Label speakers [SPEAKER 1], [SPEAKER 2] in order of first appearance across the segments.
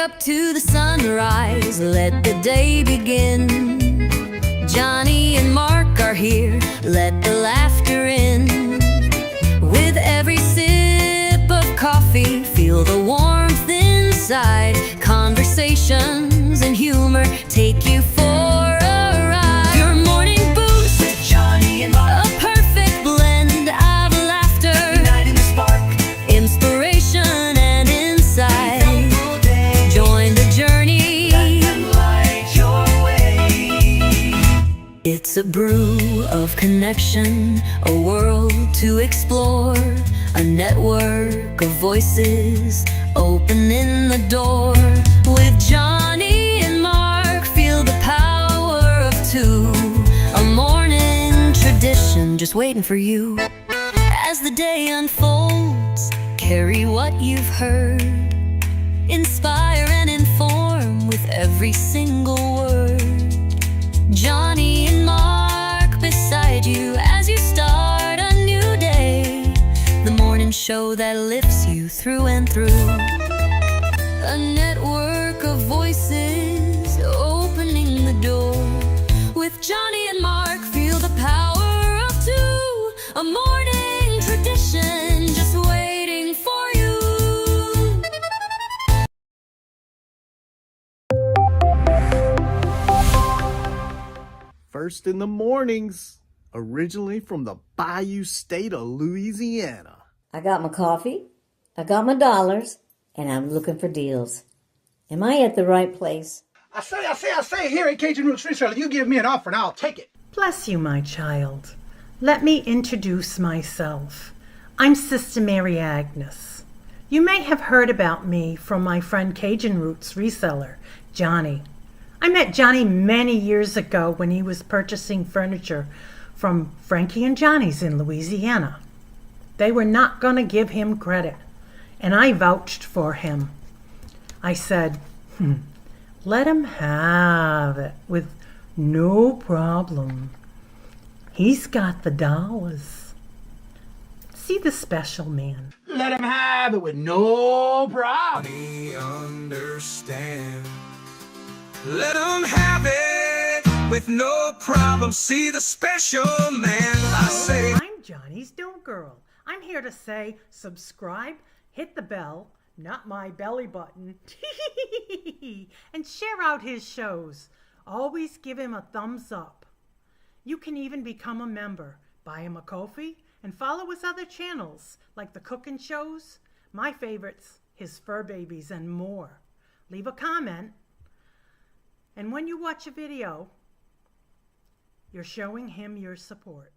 [SPEAKER 1] up to the sunrise, let the day begin. Johnny and Mark are here, let the laughter in. With every sip of coffee, feel the warmth inside. Conversations and humor take you for a ride. Your morning boost with Johnny and Mark, a perfect blend of laughter, igniting the spark, inspiration and insight. Join the journey, let them light your way. It's a brew of connection, a world to explore, a network of voices opening the door. With Johnny and Mark, feel the power of two, a morning tradition just waiting for you. As the day unfolds, carry what you've heard, inspire and inform with every single word. Johnny and Mark beside you as you start a new day, the morning show that lifts you through and through. A network of voices opening the door. With Johnny and Mark, feel the power of two, a morning tradition just waiting for you.
[SPEAKER 2] First in the mornings, originally from the Bayou State of Louisiana.
[SPEAKER 3] I got my coffee, I got my dollars, and I'm looking for deals. Am I at the right place?
[SPEAKER 4] I say, here at Cajun Roots Reselling, you give me an offer and I'll take it.
[SPEAKER 5] Bless you, my child. Let me introduce myself. I'm Sister Mary Agnes. You may have heard about me from my friend Cajun Roots reseller, Johnny. I met Johnny many years ago when he was purchasing furniture from Frankie and Johnny's in Louisiana. They were not going to give him credit, and I vouched for him. I said, let him have it with no problem. He's got the dollars. See the special man.
[SPEAKER 4] Let him have it with no problem.
[SPEAKER 6] Johnny understand. Let him have it with no problem. See the special man. I say,
[SPEAKER 5] I'm Johnny's Don't Girl. I'm here to say subscribe, hit the bell, not my belly button, and share out his shows. Always give him a thumbs up. You can even become a member. Buy him a coffee and follow his other channels like the cooking shows, my favorites, his fur babies, and more. Leave a comment. And when you watch a video, you're showing him your support.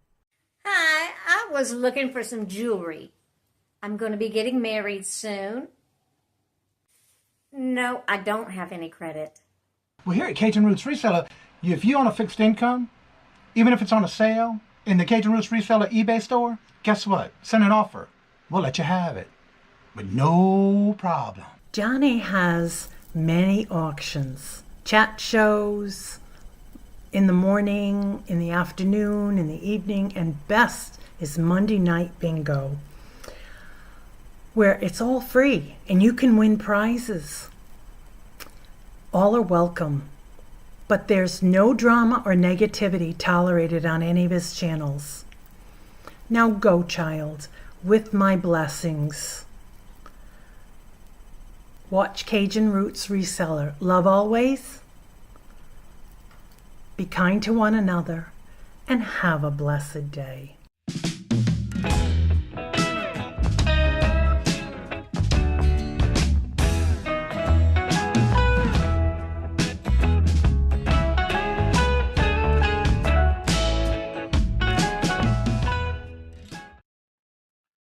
[SPEAKER 3] Hi, I was looking for some jewelry. I'm going to be getting married soon. No, I don't have any credit.
[SPEAKER 4] Well, here at Cajun Roots Reseller, if you own a fixed income, even if it's on a sale in the Cajun Roots Reseller eBay store, guess what? Send an offer. We'll let you have it with no problem.
[SPEAKER 5] Johnny has many auctions, chat shows, in the morning, in the afternoon, in the evening, and best is Monday night bingo, where it's all free and you can win prizes. All are welcome, but there's no drama or negativity tolerated on any of his channels. Now go, child, with my blessings. Watch Cajun Roots Reseller. Love always. Be kind to one another and have a blessed day.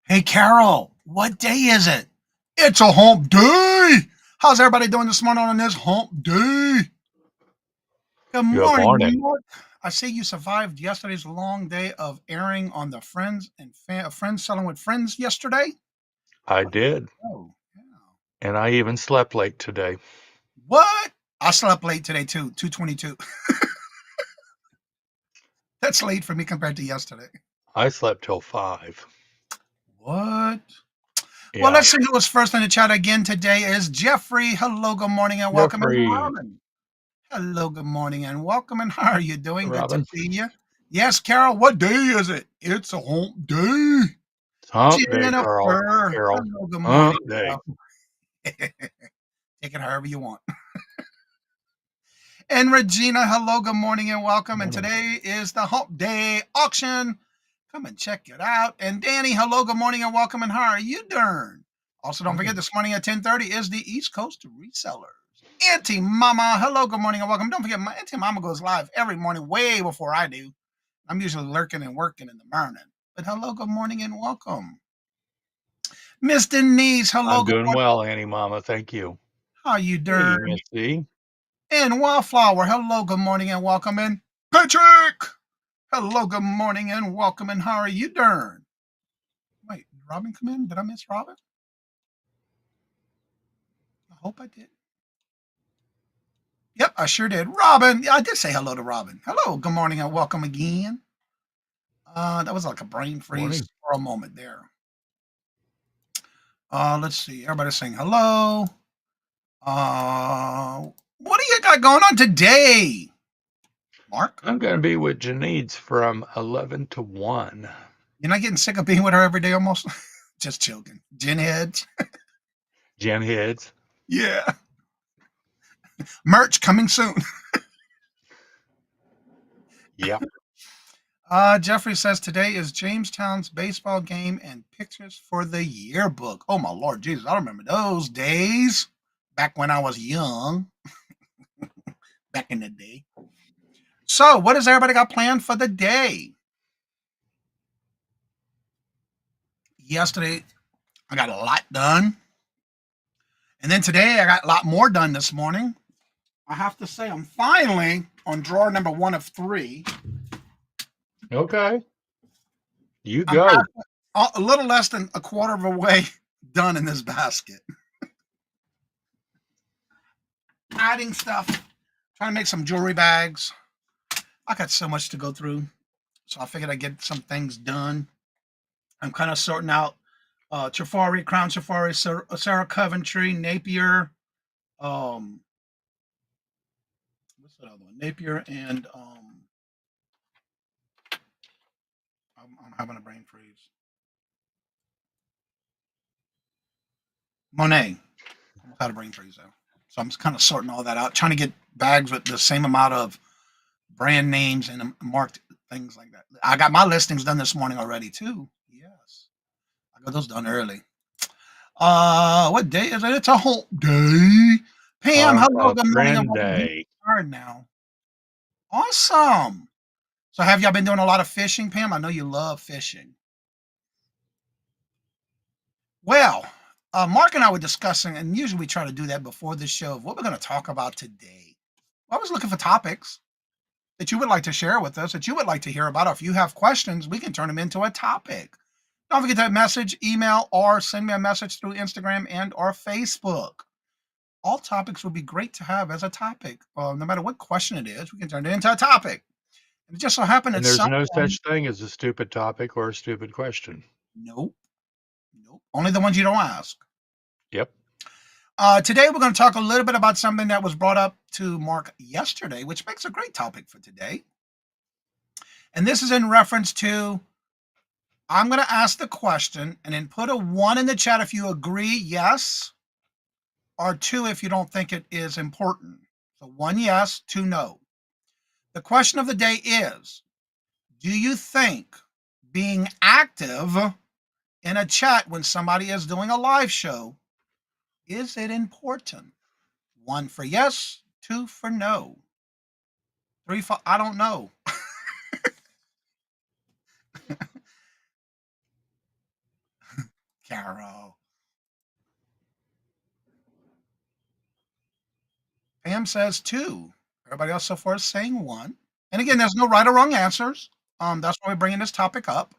[SPEAKER 4] Hey, Carol, what day is it? It's a hump day. How's everybody doing this morning on this hump day? Good morning. Mark. I see you survived yesterday's long day of airing on the Friends and Friends Selling with Friends yesterday.
[SPEAKER 7] I did.
[SPEAKER 4] Oh, yeah.
[SPEAKER 7] And I even slept late today.
[SPEAKER 4] What? I slept late today too, 2:22. That's late for me compared to yesterday.
[SPEAKER 7] I slept till 5.
[SPEAKER 4] What? Well,
[SPEAKER 7] Yeah.
[SPEAKER 4] let's see who was first in the chat again today is Jeffrey. Hello, good morning, and welcome. And
[SPEAKER 7] Jeffrey.
[SPEAKER 4] Robin. Hello, good morning, and welcome. And how are you doing? Good to
[SPEAKER 7] Robin.
[SPEAKER 4] see you. Yes, Carol, what day is it? It's a hump day.
[SPEAKER 7] It's hump day, Carol.
[SPEAKER 4] Jennifer.
[SPEAKER 7] Carol.
[SPEAKER 4] Hello, good morning.
[SPEAKER 7] Hump day.
[SPEAKER 4] Take it however you want. And Regina, hello, good morning, and welcome. And today is the hump day auction. Come and check it out. And Danny, hello, good morning, and welcome. And how are you doing? Also, don't forget this morning at 10:30 is the East Coast Resellers. Auntie Mama, hello, good morning, and welcome. Don't forget, my Auntie Mama goes live every morning, way before I do. I'm usually lurking and working in the morning. But hello, good morning, and welcome. Miss Denise, hello,
[SPEAKER 7] I'm
[SPEAKER 4] good
[SPEAKER 7] doing
[SPEAKER 4] morning.
[SPEAKER 7] well, Annie Mama. Thank you.
[SPEAKER 4] How you
[SPEAKER 7] Hey,
[SPEAKER 4] doing?
[SPEAKER 7] Missy.
[SPEAKER 4] And Wildflower, hello, good morning, and welcome. And Patrick, hello, good morning, and welcome. And how are you doing? Wait, did Robin come in? Did I miss Robin? I hope I did. Yep, I sure did. Robin, yeah, I did say hello to Robin. Hello, good morning, and welcome again. That was like a brain freeze
[SPEAKER 7] Morning.
[SPEAKER 4] for a moment there. Let's see. Everybody's saying hello. What do you got going on today, Mark?
[SPEAKER 7] I'm going to be with Janice from 11 to 1.
[SPEAKER 4] You're not getting sick of being with her every day almost? Just joking. Gin heads.
[SPEAKER 7] Jen Heads.
[SPEAKER 4] Yeah. Merch coming soon.
[SPEAKER 7] Yep.
[SPEAKER 4] Jeffrey says today is Jamestown's baseball game and pictures for the yearbook. Oh my Lord Jesus, I remember those days back when I was young. Back in the day. So, what has everybody got planned for the day? Yesterday, I got a lot done. And then today, I got a lot more done this morning. I have to say, I'm finally on drawer number 1 of 3.
[SPEAKER 7] Okay. You
[SPEAKER 4] I'm
[SPEAKER 7] go.
[SPEAKER 4] a little less than a quarter of a way done in this basket. Adding stuff, trying to make some jewelry bags. I got so much to go through, so I figured I'd get some things done. I'm kind of sorting out Trifari, Crown Trifari, Sarah Coventry, Napier. What's that other one? Napier and I'm having a brain freeze. Monet. Almost had a brain freeze though. So I'm kind of sorting all that out, trying to get bags with the same amount of brand names and marked things like that. I got my listings done this morning already too. Yes, I got those done early. What day is it? It's a whole day. Pam, hello, good morning.
[SPEAKER 7] Friend Day.
[SPEAKER 4] Hard now. Awesome. So have y'all been doing a lot of fishing, Pam? I know you love fishing. Well, Mark and I were discussing, and usually we try to do that before the show, of what we're going to talk about today. I was looking for topics that you would like to share with us, that you would like to hear about. Or if you have questions, we can turn them into a topic. Don't forget to message, email, or send me a message through Instagram and or Facebook. All topics would be great to have as a topic. No matter what question it is, we can turn it into a topic. And it just so happened
[SPEAKER 7] And
[SPEAKER 4] that
[SPEAKER 7] there's no
[SPEAKER 4] someone...
[SPEAKER 7] such thing as a stupid topic or a stupid question.
[SPEAKER 4] Nope. Only the ones you don't ask.
[SPEAKER 7] Yep.
[SPEAKER 4] Today, we're going to talk a little bit about something that was brought up to Mark yesterday, which makes a great topic for today. And this is in reference to, I'm going to ask the question and then put a 1 in the chat if you agree, yes, or 2 if you don't think it is important. So 1 yes, 2 no. The question of the day is, do you think being active in a chat when somebody is doing a live show, is it important? 1 for yes, 2 for no. 3 for I don't know. Carol. Pam says 2. Everybody else so far is saying 1. And again, there's no right or wrong answers. That's why we're bringing this topic up.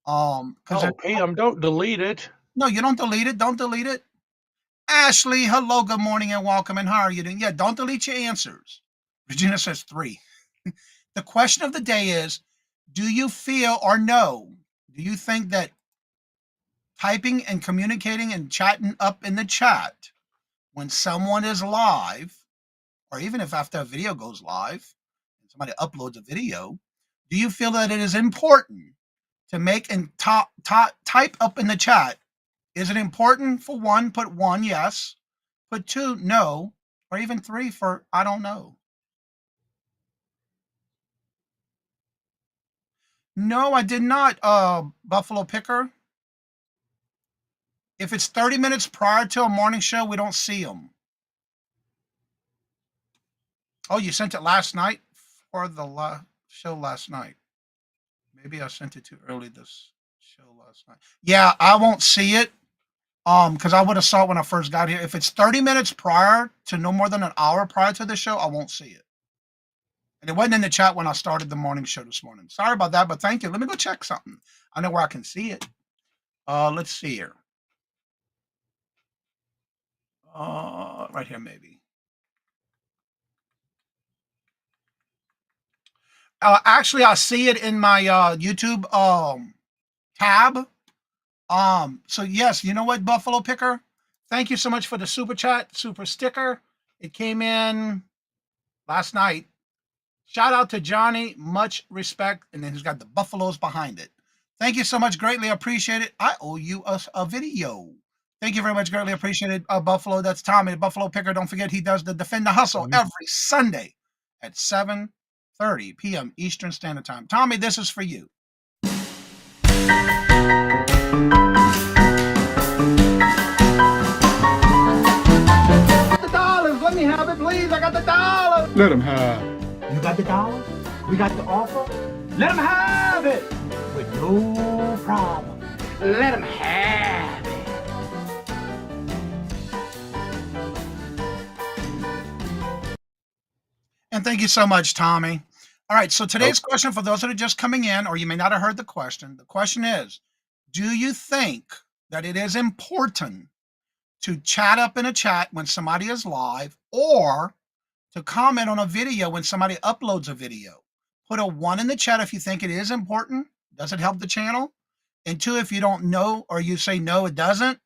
[SPEAKER 4] Because
[SPEAKER 7] Pam, don't delete it.
[SPEAKER 4] No, you don't delete it. Don't delete it. Ashley, hello, good morning, and welcome. And how are you doing? Yeah, don't delete your answers. Regina says 3. The question of the day is, do you feel or know? Do you think that typing and communicating and chatting up in the chat when someone is live, or even if after a video goes live and somebody uploads a video, do you feel that it is important to make and type up in the chat? Is it important for one, put one, yes, put two, no, or even three for I don't know? No, I did not, Buffalo Picker. If it's 30 minutes prior to a morning show, we don't see them. Oh, you sent it last night for the show last night. Maybe I sent it too early this show last night. Yeah, I won't see it. Because I would have saw it when I first got here. If it's 30 minutes prior to no more than an hour prior to the show, I won't see it. And it wasn't in the chat when I started the morning show this morning. Sorry about that, but thank you. Let me go check something. I know where I can see it. Let's see here. Right here, maybe. Actually, I see it in my YouTube tab. So yes, you know what, Buffalo Picker? Thank you so much for the super chat, super sticker. It came in last night. Shout out to Johnny, much respect, and then he's got the buffaloes behind it. Thank you so much, greatly appreciate it. I owe you a video. Thank you very much, greatly appreciated, Buffalo. That's Tommy, the Buffalo Picker. Don't forget, he does the Defend the Hustle every Sunday at 7:30 p.m. Eastern Standard Time. Tommy, this is for you. The dollars, let me have it, please. I got the dollars.
[SPEAKER 8] Let him have.
[SPEAKER 9] You got the dollar? We got the offer? Let them have it! With no problem. Let them have it.
[SPEAKER 4] And thank you so much, Tommy. All right, so today's question, for those that are just coming in, or you may not have heard the question is, do you think that it is important to chat up in a chat when somebody is live, or to comment on a video when somebody uploads a video? Put a 1 in the chat if you think it is important. Does it help the channel? And 2, if you don't know, or you say no, it doesn't.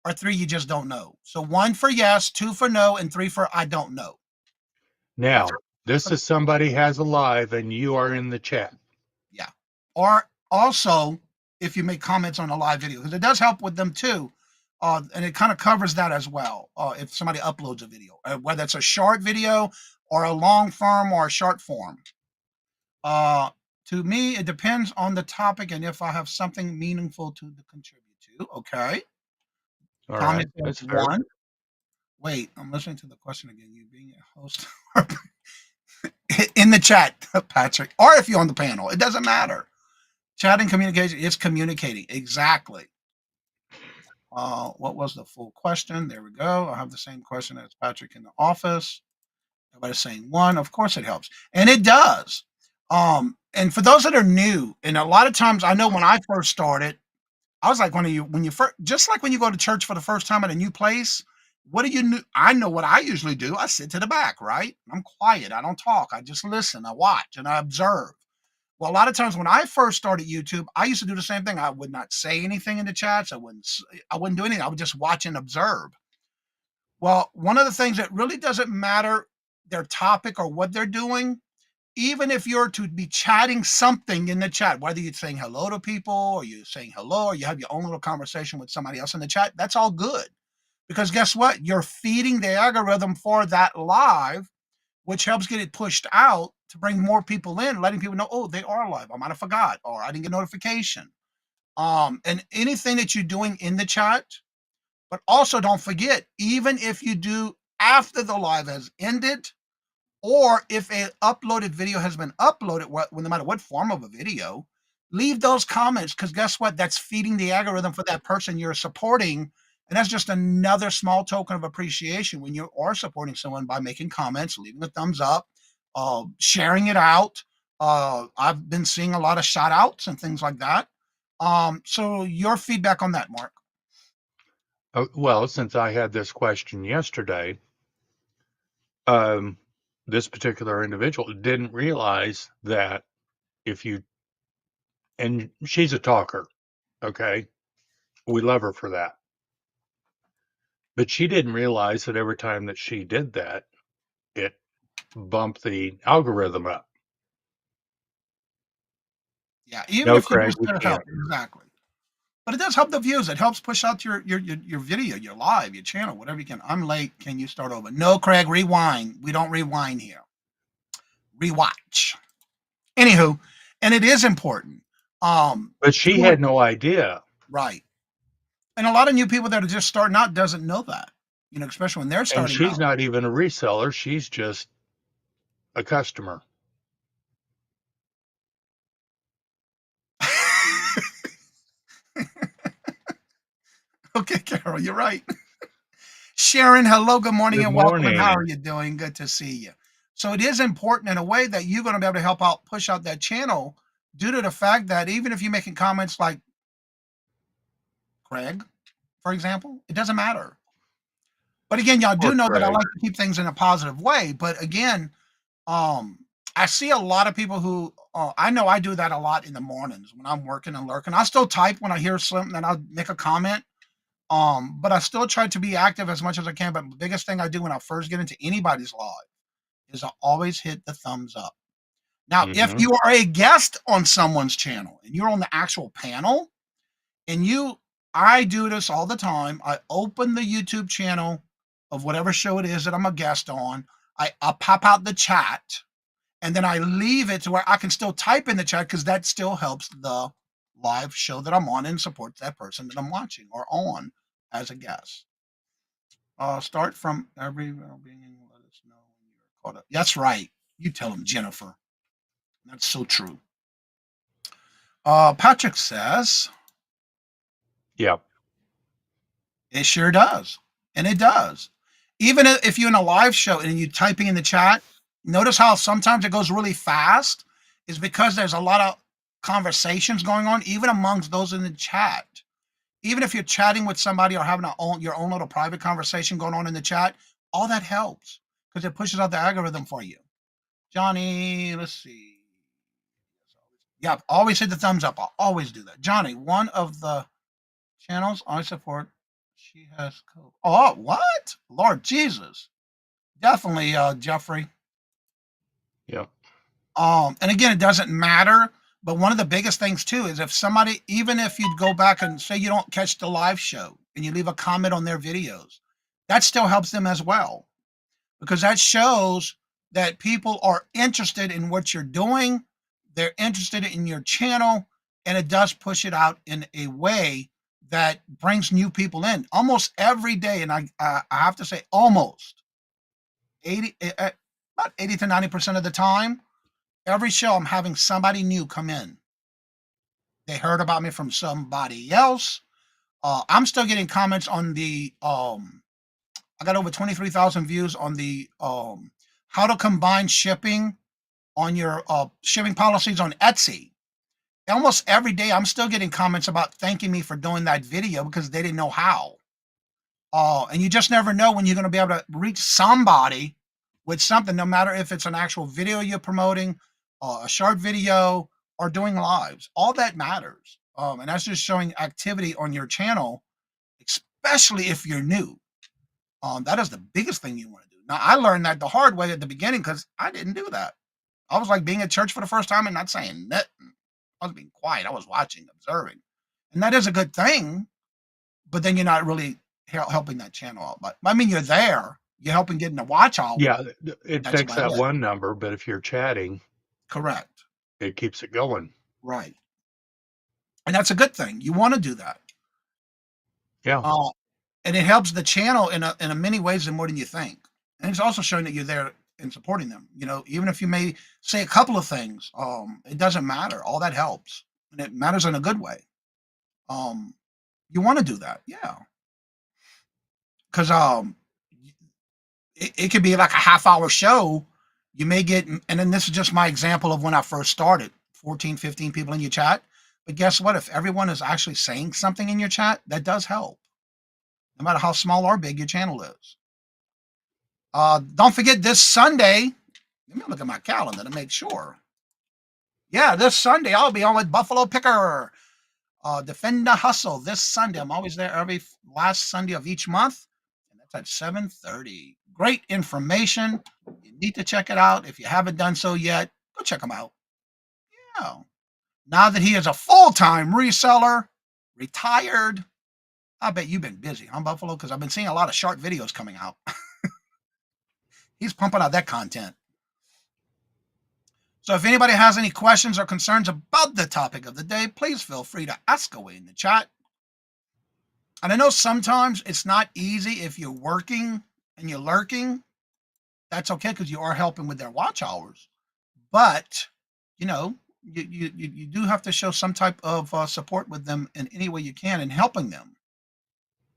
[SPEAKER 4] Or 3, you just don't know. So 1 for yes, 2 for no, and 3 for I don't know.
[SPEAKER 7] Now, this is somebody has a live and you are in the chat.
[SPEAKER 4] Yeah. Or also, if you make comments on a live video, because it does help with them too. And it kind of covers that as well. If somebody uploads a video, whether it's a short video or a long form or a short form. To me, it depends on the topic and if I have something meaningful to contribute to. Okay.
[SPEAKER 7] All
[SPEAKER 4] Tommy
[SPEAKER 7] right, that's fair.
[SPEAKER 4] 1. Wait, I'm listening to the question again. You being a host in the chat, Patrick, or if you're on the panel, it doesn't matter. Chatting communication is communicating. Exactly. What was the full question? There we go. I have the same question as Patrick in the office. Everybody's saying 1. Of course it helps. And it does. And for those that are new, and a lot of times I know when I first started, I was like when you first, just like when you go to church for the first time at a new place, what do you I know what I usually do. I sit to the back, right? I'm quiet. I don't talk. I just listen. I watch and I observe. Well, a lot of times when I first started YouTube, I used to do the same thing. I would not say anything in the chats. I wouldn't do anything. I would just watch and observe. Well, one of the things that really doesn't matter their topic or what they're doing, even if you're to be chatting something in the chat, whether you're saying hello to people or you're saying hello or you have your own little conversation with somebody else in the chat, that's all good. Because guess what? You're feeding the algorithm for that live, which helps get it pushed out to bring more people in, letting people know, oh, they are live. I might have forgot, or I didn't get notification. And anything that you're doing in the chat, but also don't forget, even if you do after the live has ended, or if a uploaded video has been uploaded, no matter what form of a video, leave those comments, because guess what? That's feeding the algorithm for that person you're supporting. And that's just another small token of appreciation when you are supporting someone by making comments, leaving a thumbs up, sharing it out. I've been seeing a lot of shout outs and things like that. So your feedback on that, Mark?
[SPEAKER 7] Well, since I had this question yesterday, this particular individual didn't realize that if you, and she's a talker, okay? We love her for that. But she didn't realize that every time that she did that, it bumped the algorithm up.
[SPEAKER 4] Yeah, even
[SPEAKER 7] No,
[SPEAKER 4] if you
[SPEAKER 7] Craig,
[SPEAKER 4] just
[SPEAKER 7] we
[SPEAKER 4] get
[SPEAKER 7] can't.
[SPEAKER 4] help, exactly. But it does help the views. It helps push out your video, your live, your channel, whatever you can. I'm late. Can you start over? No, Craig, rewind. We don't rewind here. Rewatch. Anywho, and it is important.
[SPEAKER 7] But she had no idea.
[SPEAKER 4] Right. And a lot of new people that are just starting out doesn't know that. Especially when they're
[SPEAKER 7] And
[SPEAKER 4] starting
[SPEAKER 7] she's
[SPEAKER 4] out.
[SPEAKER 7] not even a reseller. She's just a customer.
[SPEAKER 4] Okay, Carol, you're right. Sharon, hello, good morning,
[SPEAKER 7] Good
[SPEAKER 4] and welcome. And how
[SPEAKER 7] morning.
[SPEAKER 4] are you doing? Good to see you. So it is important in a way that you're going to be able to help out, push out that channel due to the fact that even if you're making comments like Craig, for example, it doesn't matter. But again, y'all do
[SPEAKER 7] Poor
[SPEAKER 4] know that I
[SPEAKER 7] Craig.
[SPEAKER 4] like to keep things in a positive way. But again, I see a lot of people who I know I do that a lot in the mornings when I'm working and lurking. I still type when I hear something and I'll make a comment. But I still try to be active as much as I can. But the biggest thing I do when I first get into anybody's live is I always hit the thumbs up. Now, if
[SPEAKER 7] Hmm.
[SPEAKER 4] you are a guest on someone's channel and you're on the actual panel, and I do this all the time. I open the YouTube channel of whatever show it is that I'm a guest on. I pop out the chat and then I leave it to where I can still type in the chat because that still helps the live show that I'm on and supports that person that I'm watching or on as a guest. Start from every well-being. Let us know when you're caught up. That's right. You tell him, Jennifer. That's so true. Patrick says
[SPEAKER 7] Yeah.
[SPEAKER 4] it sure does, and it does. Even if you're in a live show and you're typing in the chat, notice how sometimes it goes really fast. Is because there's a lot of conversations going on, even amongst those in the chat. Even if you're chatting with somebody or having your own little private conversation going on in the chat, all that helps because it pushes out the algorithm for you. Johnny, let's see. Yeah, always hit the thumbs up. I'll always do that. Johnny, one of the channels I support, she has code. Oh, what? Lord Jesus. Definitely, Jeffrey.
[SPEAKER 7] Yeah.
[SPEAKER 4] And again, it doesn't matter. But one of the biggest things too is if somebody, even if you go back and say you don't catch the live show and you leave a comment on their videos, that still helps them as well. Because that shows that people are interested in what you're doing. They're interested in your channel, and it does push it out in a way that brings new people in almost every day. And I have to say, almost 80, about 80 to 90% of the time, every show I'm having somebody new come in. They heard about me from somebody else. I'm still getting comments on the I got over 23,000 views on the how to combine shipping on your shipping policies on Etsy. Almost every day, I'm still getting comments about thanking me for doing that video because they didn't know how. And you just never know when you're going to be able to reach somebody with something, no matter if it's an actual video you're promoting, a short video, or doing lives. All that matters. And that's just showing activity on your channel, especially if you're new. That is the biggest thing you want to do. Now, I learned that the hard way at the beginning because I didn't do that. I was like being at church for the first time and not saying nothing. I was being quiet. I was watching, observing. And that is a good thing, but then you're not really helping that channel out. But I mean, you're there. You're helping getting the watch out.
[SPEAKER 7] Yeah. It
[SPEAKER 4] That's
[SPEAKER 7] takes
[SPEAKER 4] about
[SPEAKER 7] that
[SPEAKER 4] it.
[SPEAKER 7] one number, but if you're chatting,
[SPEAKER 4] Correct.
[SPEAKER 7] it keeps it going.
[SPEAKER 4] Right. And that's a good thing. You want to do that.
[SPEAKER 7] Yeah.
[SPEAKER 4] And it helps the channel in a many ways and more than you think. And it's also showing that you're there and supporting them. Even if you may say a couple of things, it doesn't matter. All that helps, and it matters in a good way. You want to do that, yeah, because it could be like a half-hour show. You may get, and then this is just my example of when I first started, 14, 15 people in your chat. But guess what? If everyone is actually saying something in your chat, that does help, no matter how small or big your channel is. Don't forget this Sunday. Let me look at my calendar to make sure. Yeah, this Sunday I'll be on with Buffalo Picker. Defend the Hustle this Sunday. I'm always there every last Sunday of each month, and that's at 7:30. Great information. You need to check it out. If you haven't done so yet, go check them out. Yeah. Now that he is a full-time reseller, retired, I bet you've been busy, huh, Buffalo? Because I've been seeing a lot of short videos coming out. He's pumping out that content. So if anybody has any questions or concerns about the topic of the day, please feel free to ask away in the chat. And I know sometimes it's not easy if you're working and you're lurking. That's okay because you are helping with their watch hours. But, you know, you do have to show some type of support with them in any way you can in helping them.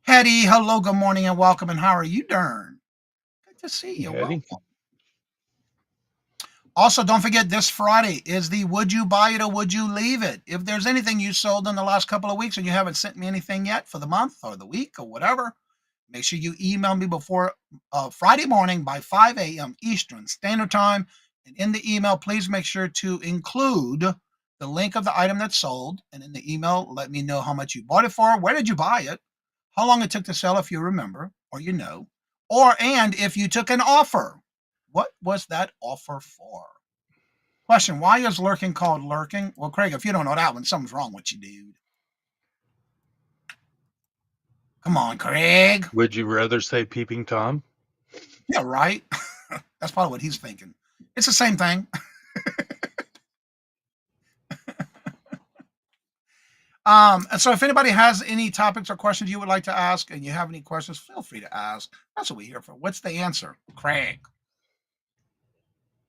[SPEAKER 4] Hetty, hello, good morning, and welcome. And how are you doing? Good to see you.
[SPEAKER 7] Hetty.
[SPEAKER 4] Welcome. Also, don't forget this Friday is the Would You Buy It or Would You Leave It? If there's anything you sold in the last couple of weeks and you haven't sent me anything yet for the month or the week or whatever, make sure you email me before Friday morning by 5 a.m. Eastern Standard Time. And in the email, please make sure to include the link of the item that's sold. And in the email, let me know how much you bought it for, where did you buy it, how long it took to sell if you remember or you know, and if you took an offer. What was that offer for? Question, why is lurking called lurking? Well, Craig, if you don't know that one, something's wrong with you, dude. Come on, Craig.
[SPEAKER 7] Would you rather say peeping Tom?
[SPEAKER 4] Yeah, right. That's probably what he's thinking. It's the same thing. And so if anybody has any topics or questions you would like to ask and you have any questions, feel free to ask. That's what we're here for. What's the answer? Craig.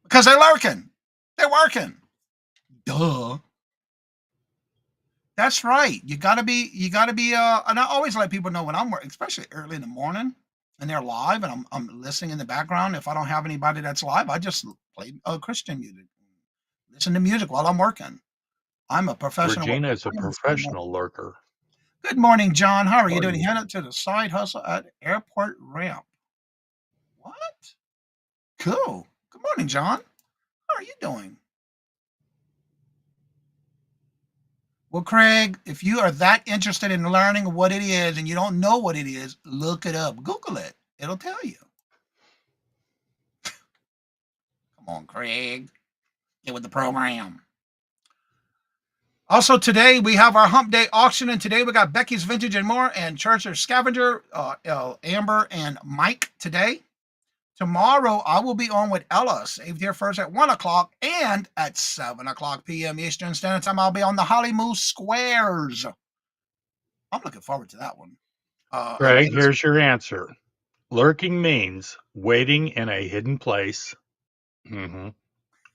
[SPEAKER 4] Because they're lurking. They're working. Duh. That's right. You gotta be, and I always let people know when I'm working, especially early in the morning and they're live and I'm listening in the background. If I don't have anybody that's live, I just play Christian music. Listen to music while I'm working. I'm a professional.
[SPEAKER 7] Regina is a professional lurker.
[SPEAKER 4] Good morning, John. How are you doing? Head up to the side hustle at airport ramp. What? Cool. Good morning, John. How are you doing? Well, Craig, if you are that interested in learning what it is and you don't know what it is, look it up. Google it. It'll tell you. Come on, Craig. Get with the program. Also, today we have our Hump Day auction, and today we got Becky's Vintage and More and Churcher Scavenger, Amber and Mike today. Tomorrow, I will be on with Ella, Saved Here First at 1 o'clock, and at 7 o'clock p.m. Eastern Standard Time, I'll be on the Holly Moose Squares. I'm looking forward to that one.
[SPEAKER 7] Greg, here's your answer. Lurking means waiting in a hidden place,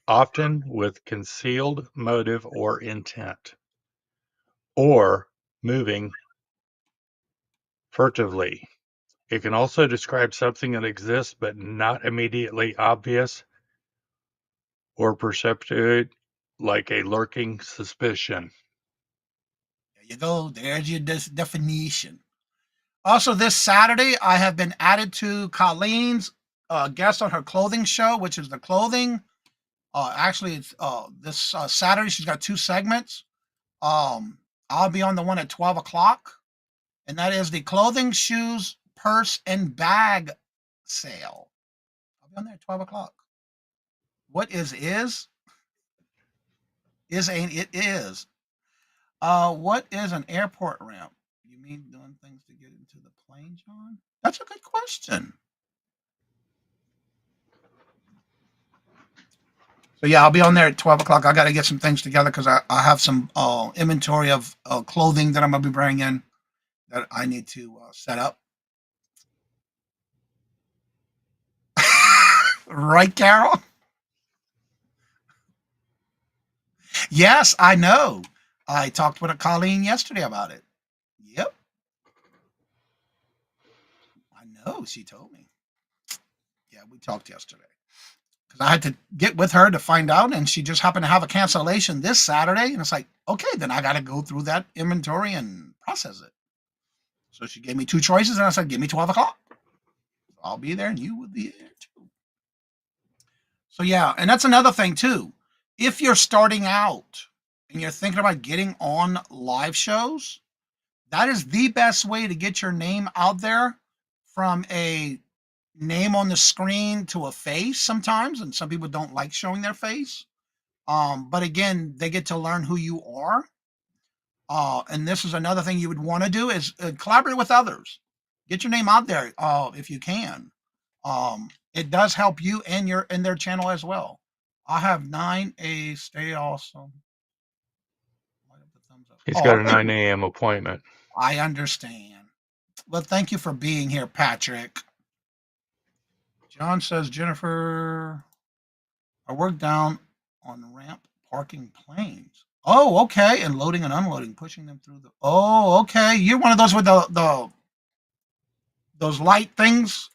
[SPEAKER 7] often with concealed motive or intent, or moving furtively. It can also describe something that exists but not immediately obvious or perceptive, like a lurking suspicion.
[SPEAKER 4] There you go. There's your definition. Also, this Saturday, I have been added to Colleen's guest on her clothing show, which is the clothing. Actually, it's this Saturday. She's got 2 segments. I'll be on the one at 12 o'clock, and that is the clothing, shoes, purse, and bag sale. I'll be on there at 12 o'clock. What is? Is ain't it is. What is an airport ramp? You mean doing things to get into the plane, John? That's a good question. So yeah, I'll be on there at 12 o'clock. I got to get some things together because I have some inventory of clothing that I'm going to be bringing that I need to set up. Right, Carol? Yes, I know. I talked with a Colleen yesterday about it. Yep. I know, she told me. Yeah, we talked yesterday. Because I had to get with her to find out, and she just happened to have a cancellation this Saturday. And it's like, okay, then I got to go through that inventory and process it. So she gave me 2 choices, and I said, give me 12 o'clock. I'll be there, and you will be there too. So yeah, and that's another thing too. If you're starting out and you're thinking about getting on live shows, that is the best way to get your name out there, from a name on the screen to a face sometimes, and some people don't like showing their face. But again, they get to learn who you are. And this is another thing you would want to do is collaborate with others. Get your name out there if you can. It does help you and your and their channel as well. I have 9A. Stay awesome. Light up the thumbs up.
[SPEAKER 7] He's
[SPEAKER 4] Oh,
[SPEAKER 7] got a 9 a.m. appointment.
[SPEAKER 4] I understand. Well, thank you for being here, Patrick. John says, Jennifer, I work down on ramp parking planes. Oh, okay. And loading and unloading, pushing them through the. Oh, okay. You're one of those with the those light things.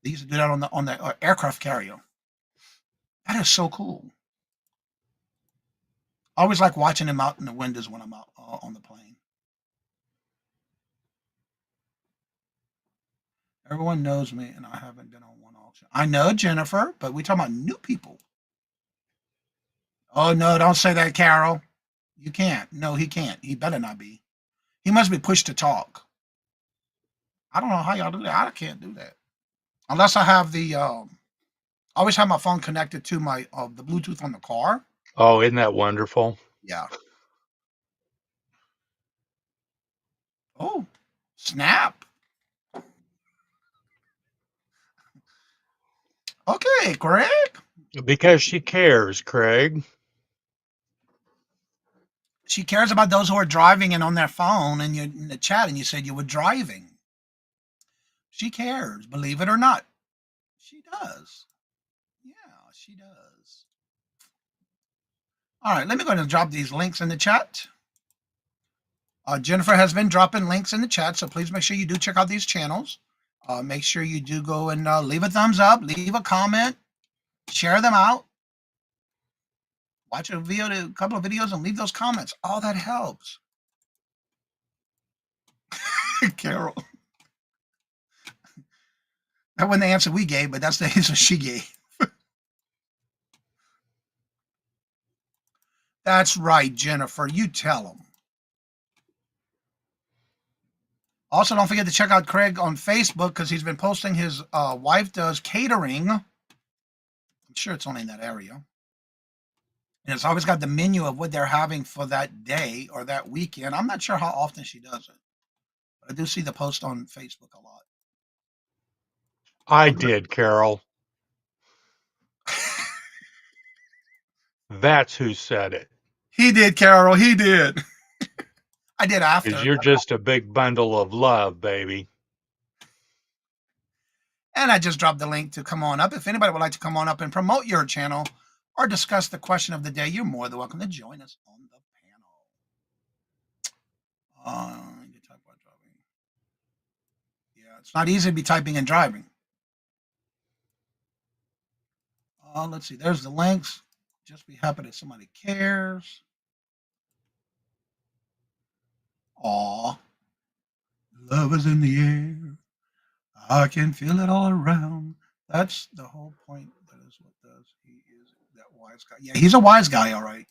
[SPEAKER 4] They used to do that on the aircraft carrier. That is so cool. I always like watching them out in the windows when I'm out on the plane. Everyone knows me, and I haven't been on one auction. I know, Jennifer, but we talking about new people. Oh no, don't say that, Carol. You can't. No, he can't. He better not be. He must be pushed to talk. I don't know how y'all do that. I can't do that unless I have the. I always have my phone connected to my the Bluetooth on the car.
[SPEAKER 7] Oh, isn't that wonderful?
[SPEAKER 4] Yeah. Oh, snap. Okay, Greg.
[SPEAKER 7] Because she cares, Craig.
[SPEAKER 4] She cares about those who are driving and on their phone, and you're in the chat, and you said you were driving. She cares, believe it or not. She does. Yeah, she does. All right, let me go ahead and drop these links in the chat. Jennifer has been dropping links in the chat, so please make sure you do check out these channels. Make sure you do go and leave a thumbs up, leave a comment, share them out. Watch a couple of videos, and leave those comments. All that helps. Carol. That wasn't the answer we gave, but that's the answer she gave. That's right, Jennifer. You tell them. Also, don't forget to check out Craig on Facebook because he's been posting his wife does catering. I'm sure it's only in that area. And it's always got the menu of what they're having for that day or that weekend. I'm not sure how often she does it, but I do see the post on Facebook a lot.
[SPEAKER 7] I did, Carol. That's who said it.
[SPEAKER 4] He did, Carol. He did. I did after.
[SPEAKER 7] Because you're just a big bundle of love, baby.
[SPEAKER 4] And I just dropped the link to come on up. If anybody would like to come on up and promote your channel or discuss the question of the day, you're more than welcome to join us on the panel. Yeah, it's not easy to be typing and driving. Let's see. There's the links. Just be happy that somebody cares. Aw. Love is in the air. I can feel it all around. That's the whole point. That is what does. He is that wise guy. Yeah, he's a wise guy, all right.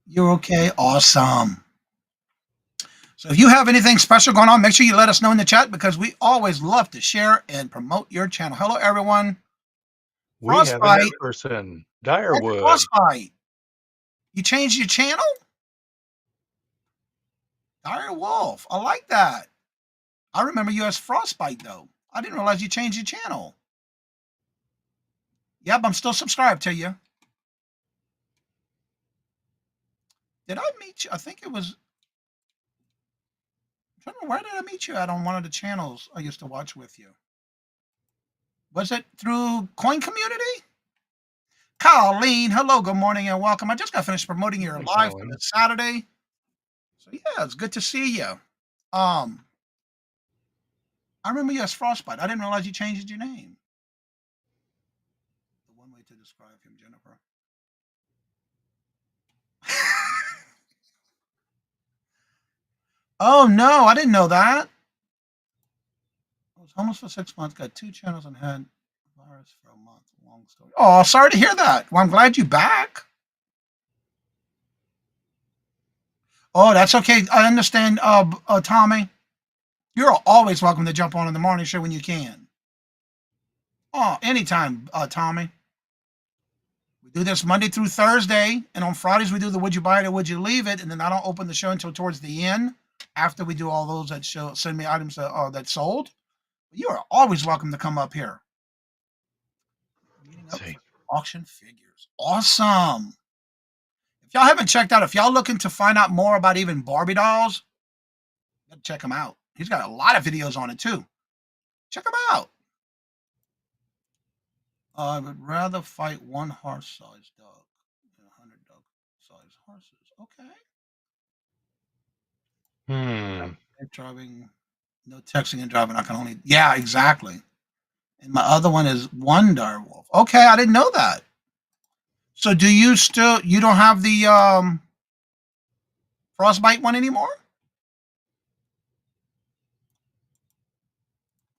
[SPEAKER 4] You're okay? Awesome. So if you have anything special going on, make sure you let us know in the chat because we always love to share and promote your channel. Hello, everyone.
[SPEAKER 7] We have another person, Direwood.
[SPEAKER 4] Frostbite. You changed your channel? Dire Wolf. I like that. I remember you as Frostbite, though. I didn't realize you changed your channel. Yep, I'm still subscribed to you. Did I meet you? I think it was. I don't know, where did I meet you at on one of the channels I used to watch with you? Was it through Coin Community? Colleen, hello, good morning and welcome. I just got finished promoting your live for this Saturday. So yeah, it's good to see you. I remember you as Frostbite. I didn't realize you changed your name. The one way to describe him, Jennifer. Oh no, I didn't know that. I was homeless for 6 months, got 2 channels and had Paris for a month. Long story. Oh, sorry to hear that. Well, I'm glad you're back. Oh, that's okay. I understand, Tommy. You're always welcome to jump on in the morning show when you can. Oh, anytime, Tommy. We do this Monday through Thursday, and on Fridays we do the Would You Buy It or Would You Leave It, and then I don't open the show until towards the end after we do all those that send me items that sold. You are always welcome to come up here. Meeting up for auction figures. Awesome. If y'all haven't checked out, if y'all looking to find out more about even Barbie dolls, you gotta check him out. He's got a lot of videos on it too. Check him out. I would rather fight one horse-sized dog than 100 dog-sized horses. Okay. Driving, no texting and driving. I can only. Yeah, exactly. And my other one is one direwolf. Okay, I didn't know that. So do you don't have the frostbite one anymore?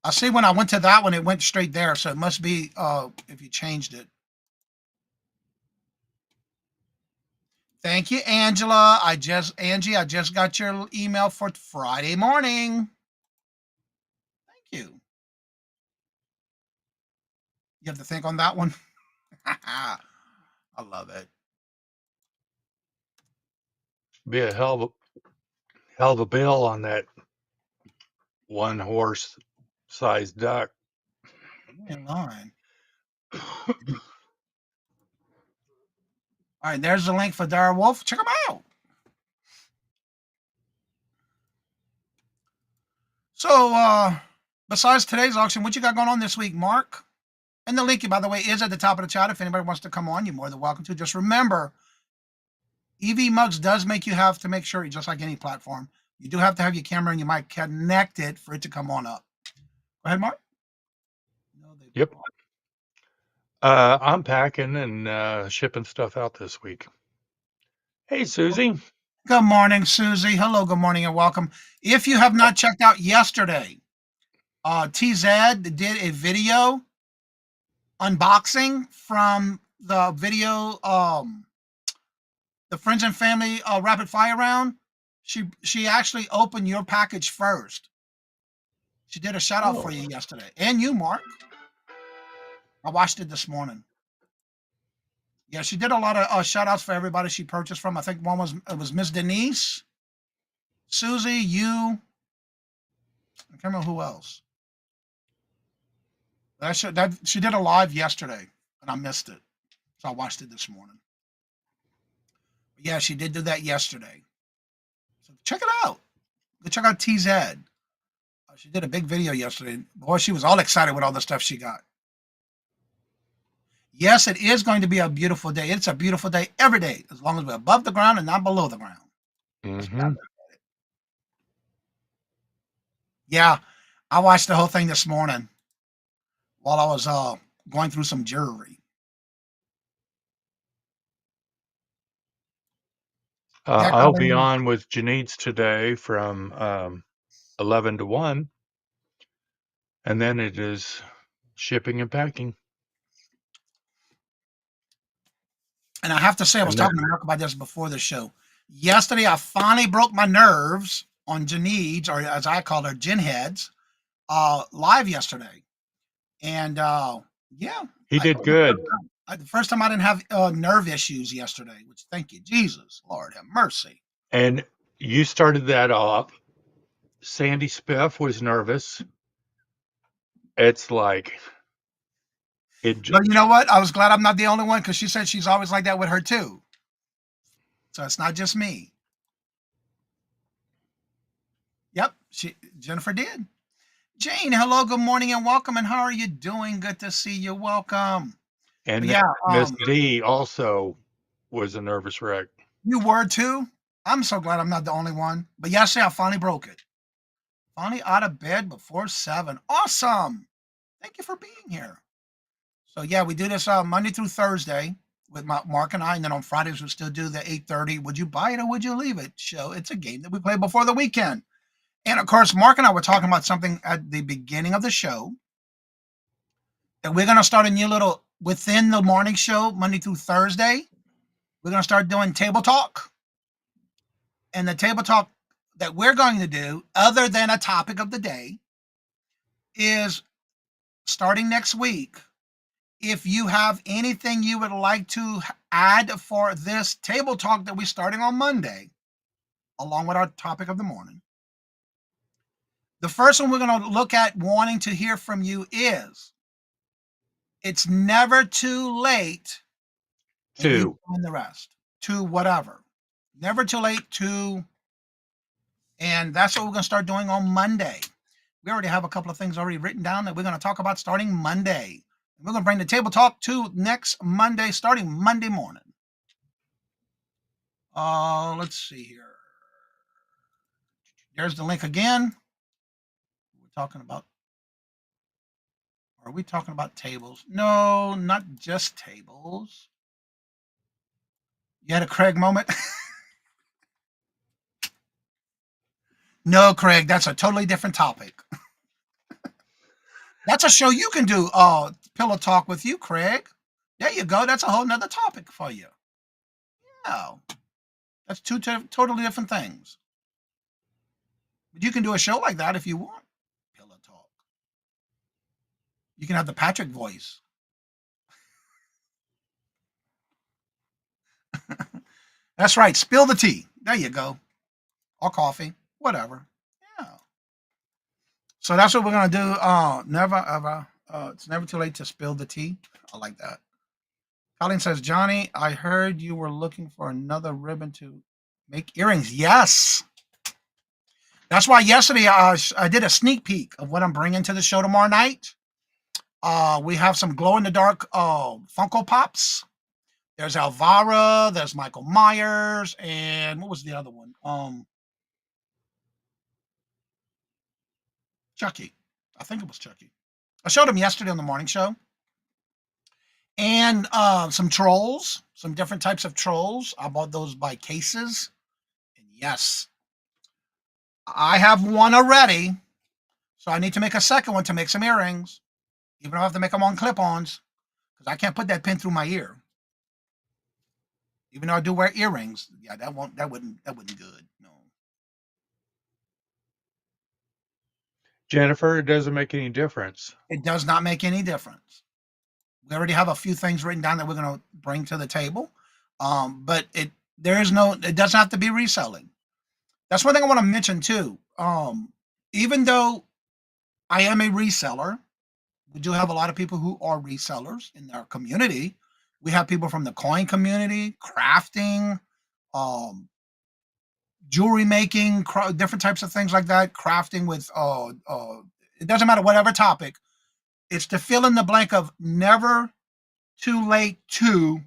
[SPEAKER 4] I see when I went to that one, it went straight there. So it must be if you changed it. Thank you, Angela. Angie, I just got your email for Friday morning. Thank you. You have to think on that one. I love it.
[SPEAKER 7] Be a hell of a bill on that one horse sized duck.
[SPEAKER 4] In line. All right, there's the link for Dara Wolf. Check them out. So, besides today's auction, what you got going on this week, Mark? And the link, by the way, is at the top of the chat. If anybody wants to come on, you're more than welcome to. Just remember, EV Mugs does make you have to make sure, just like any platform, you do have to have your camera and your mic connected for it to come on up. Go ahead, Mark.
[SPEAKER 7] Yep. I'm packing and shipping stuff out this week. Hey, Susie.
[SPEAKER 4] Good morning, Susie. Hello, good morning, and welcome. If you have not checked out yesterday, TZ did a video unboxing from the video, the Friends and Family Rapid Fire Round. She actually opened your package first. She did a shout out for you yesterday, and you, Mark. I watched it this morning. Yeah, she did a lot of shout outs for everybody she purchased from. I think one was Miss Denise, Susie, you. I can't remember who else. She did a live yesterday, and I missed it, so I watched it this morning. But yeah, she did do that yesterday. So check it out. Go check out TZ. She did a big video yesterday. Boy, she was all excited with all the stuff she got. Yes, it is going to be a beautiful day. It's a beautiful day every day, as long as we're above the ground and not below the ground.
[SPEAKER 7] Mm-hmm.
[SPEAKER 4] Yeah, I watched the whole thing this morning while I was going through some jewelry.
[SPEAKER 7] I'll be on with Janine's today from 11 to 1, and then it is shipping and packing.
[SPEAKER 4] And I have to say, I was talking to Mark about this before the show. Yesterday, I finally broke my nerves on Janine's, or as I call her, Gin Heads, live yesterday. And yeah.
[SPEAKER 7] He did good.
[SPEAKER 4] The first time I didn't have nerve issues yesterday, which thank you, Jesus, Lord have mercy.
[SPEAKER 7] And you started that off. Sandy Spiff was nervous. It's like
[SPEAKER 4] But you know what? I was glad I'm not the only one, because she said she's always like that with her too. So it's not just me. Yep, Jennifer did. Jane, hello, good morning, and welcome. And how are you doing? Good to see you. Welcome.
[SPEAKER 7] And yeah, Miss D also was a nervous wreck.
[SPEAKER 4] You were too? I'm so glad I'm not the only one. But yesterday I finally broke it. Finally out of bed before 7. Awesome. Thank you for being here. So yeah, we do this Monday through Thursday with Mark and I, and then on Fridays we still do the 8:30 Would You Buy It or Would You Leave It show. It's a game that we play before the weekend. And of course, Mark and I were talking about something at the beginning of the show. that we're going to start a new little within the morning show, Monday through Thursday. We're going to start doing table talk. And the table talk that we're going to do, other than a topic of the day, is starting next week. If you have anything you would like to add for this table talk that we're starting on Monday, along with our topic of the morning, the first one we're going to look at wanting to hear from you is, it's never too late. And you doing the rest to whatever. Never too late to, and that's what we're going to start doing on Monday. We already have a couple of things already written down that we're going to talk about starting Monday. We're going to bring the table talk to next Monday, starting Monday morning. Let's see here. There's the link again. We're talking about, are we talking about tables? No, not just tables. You had a Craig moment? No, Craig, that's a totally different topic. That's a show you can do, pillow talk with you, Craig. There you go. That's a whole nother topic for you. Yeah. That's two totally different things. But you can do a show like that if you want. Pillow talk. You can have the Patrick voice. That's right. Spill the tea. There you go. Or coffee. Whatever. Yeah. So that's what we're going to do. Never, ever. It's never too late to spill the tea. I like that. Colleen says, Johnny, I heard you were looking for another ribbon to make earrings. Yes. That's why yesterday I did a sneak peek of what I'm bringing to the show tomorrow night. We have some glow-in-the-dark Funko Pops. There's Elvira, there's Michael Myers, and what was the other one? Chucky. I think it was Chucky. I showed him yesterday on the morning show. And some trolls, some different types of trolls. I bought those by cases. And yes, I have one already. So I need to make a second one to make some earrings. Even though I have to make them on clip-ons. Because I can't put that pin through my ear. Even though I do wear earrings. Yeah, that wouldn't good. No.
[SPEAKER 7] Jennifer, it doesn't make any difference.
[SPEAKER 4] It does not make any difference. We already have a few things written down that we're going to bring to the table. But it doesn't have to be reselling. That's one thing I want to mention too. Even though I am a reseller, we do have a lot of people who are resellers in our community. We have people from the coin community, crafting, jewelry making, different types of things like that, crafting with, it doesn't matter, whatever topic. It's to fill in the blank of never too late to,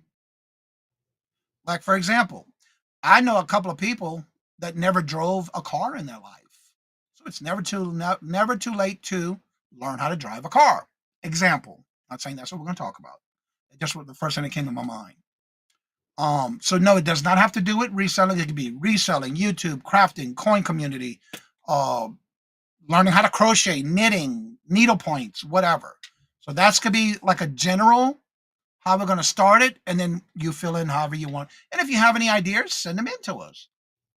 [SPEAKER 4] like, for example, I know a couple of people that never drove a car in their life. So it's never too late to learn how to drive a car. Example. Not saying that's what we're going to talk about. It's just what the first thing that came to my mind. So no, it does not have to do with reselling. It could be reselling, YouTube, crafting, coin community, learning how to crochet, knitting, needle points, whatever. So that's could be like a general how we're going to start it, and then you fill in however you want. And if you have any ideas, send them in to us.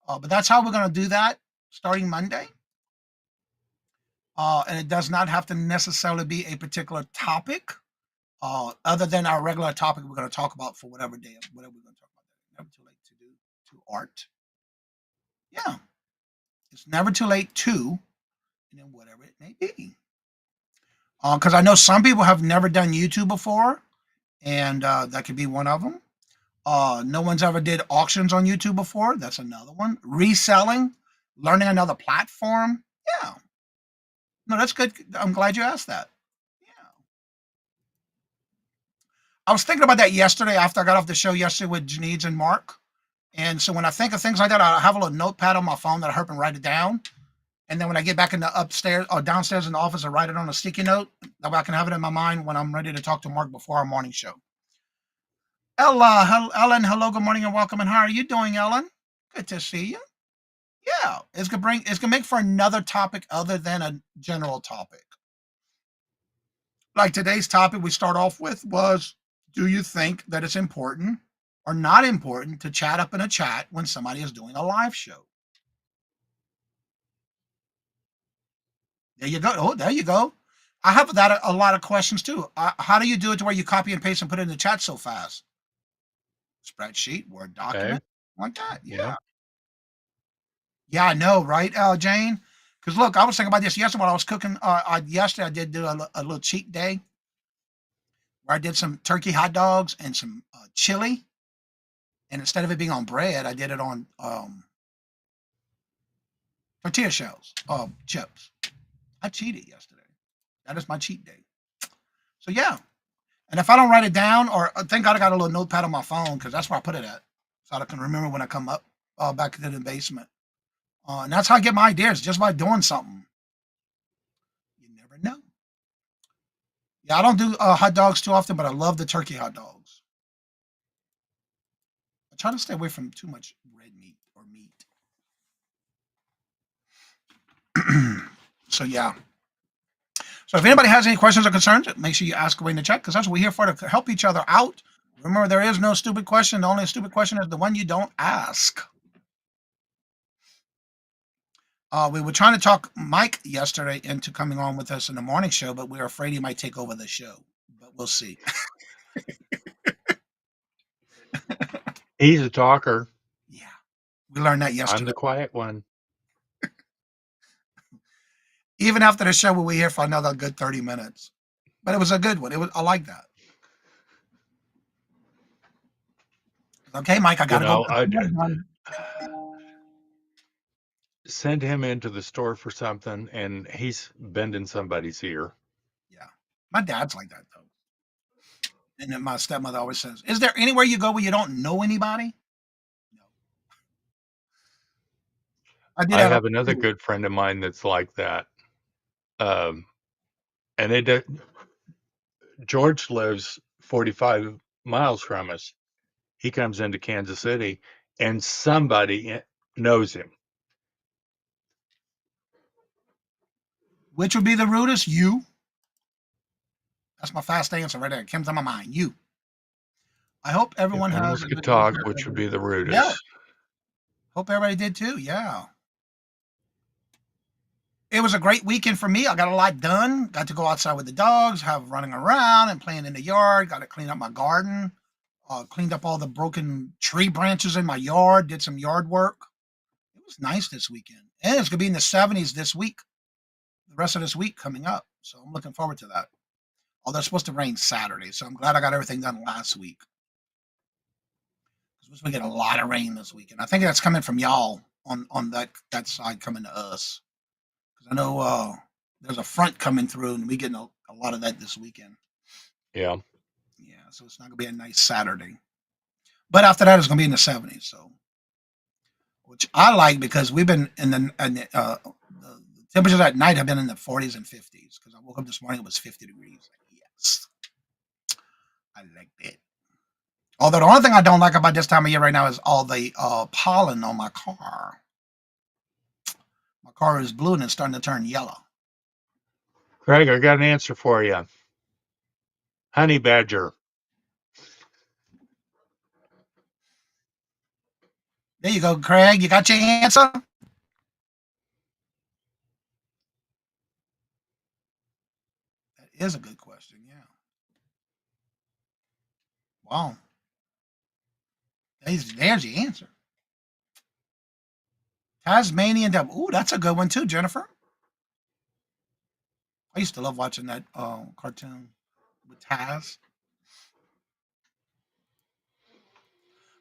[SPEAKER 4] But that's how we're going to do that starting Monday. And it does not have to necessarily be a particular topic, other than our regular topic we're going to talk about for whatever day, whatever we're going to talk about. Never too late to do to art. Yeah, it's never too late to, and then whatever it may be. Because I know some people have never done YouTube before, and that could be one of them. No one's ever did auctions on YouTube before. That's another one. Reselling, learning another platform. Yeah. No, that's good. I'm glad you asked that. Yeah. I was thinking about that yesterday after I got off the show yesterday with Janice and Mark. And so when I think of things like that, I have a little notepad on my phone that I help and write it down. And then when I get back in the upstairs or downstairs in the office, I write it on a sticky note. That way I can have it in my mind when I'm ready to talk to Mark before our morning show. Ellen, hello, good morning and welcome. And how are you doing, Ellen? Good to see you. Yeah, it's gonna make for another topic other than a general topic. like today's topic we start off with was, do you think that it's important or not important to chat up in a chat when somebody is doing a live show? There you go. Oh, there you go. I have that a lot of questions too. How do you do it to where you copy and paste and put it in the chat so fast? Spreadsheet, Word
[SPEAKER 7] Okay.
[SPEAKER 4] document, like that.
[SPEAKER 7] Yeah.
[SPEAKER 4] Yeah. Yeah, I know, right, Jane? Because look, I was thinking about this yesterday when I was cooking. Yesterday I did do a little cheat day where I did some turkey hot dogs and some chili. And instead of it being on bread, I did it on tortilla shells, chips. I cheated yesterday. That is my cheat day. So yeah. And if I don't write it down, or thank God I got a little notepad on my phone because that's where I put it at, so I can remember when I come up back into the basement. And that's how I get my ideas, just by doing something. You never know. Yeah, I don't do hot dogs too often, but I love the turkey hot dogs. I try to stay away from too much red meat or meat. So yeah. So if anybody has any questions or concerns, make sure you ask away in the chat because that's what we're here for, to help each other out. Remember, there is no stupid question. The only stupid question is the one you don't ask. We were trying to talk Mike yesterday into coming on with us in the morning show, but we were afraid he might take over the show. But we'll see.
[SPEAKER 7] He's a talker.
[SPEAKER 4] Yeah, we learned that
[SPEAKER 7] I'm
[SPEAKER 4] yesterday.
[SPEAKER 7] the quiet one.
[SPEAKER 4] Even after the show, we were here for another good 30 minutes. But it was a good one. I like that. Okay, Mike, I got to go.
[SPEAKER 7] I send him into the store for something, and he's bending somebody's ear.
[SPEAKER 4] Yeah, my dad's like that though. And then my stepmother always says, "Is there anywhere you go where you don't know anybody?" No.
[SPEAKER 7] I have another good friend of mine that's like that. And George lives 45 miles from us. He comes into Kansas City, and somebody knows him.
[SPEAKER 4] Which would be the rudest? You. That's my fast answer right there. It comes to my mind. You. I hope everyone
[SPEAKER 7] If
[SPEAKER 4] has
[SPEAKER 7] animals
[SPEAKER 4] a
[SPEAKER 7] could
[SPEAKER 4] good
[SPEAKER 7] talk,
[SPEAKER 4] weekend.
[SPEAKER 7] which would be the rudest?
[SPEAKER 4] Yeah. Hope everybody did too. Yeah. It was a great weekend for me. I got a lot done. Got to go outside with the dogs, have running around and playing in the yard. Got to clean up my garden. Cleaned up all the broken tree branches in my yard. Did some yard work. It was nice this weekend. And it's going to be in the 70s this week. The rest of this week coming up. So I'm looking forward to that. Although it's supposed to rain Saturday. So I'm glad I got everything done last week. Because we get a lot of rain this weekend. I think that's coming from y'all on that side coming to us. Because I know there's a front coming through and we getting a lot of that this weekend.
[SPEAKER 7] Yeah.
[SPEAKER 4] Yeah. So it's not going to be a nice Saturday. But after that, it's going to be in the 70s. So, which I like because we've been the temperatures at night have been in the 40s and 50s. Because I woke up this morning, it was 50 degrees. Yes. I like that. Although the only thing I don't like about this time of year right now is all the pollen on my car. My car is blue and it's starting to turn yellow.
[SPEAKER 7] Craig, I got an answer for you. Honey badger.
[SPEAKER 4] There you go, Craig. You got your answer? That is a good question. Yeah. Wow. There's your answer. Tasmanian devil. Ooh, that's a good one too, Jennifer. I used to love watching that cartoon with Taz.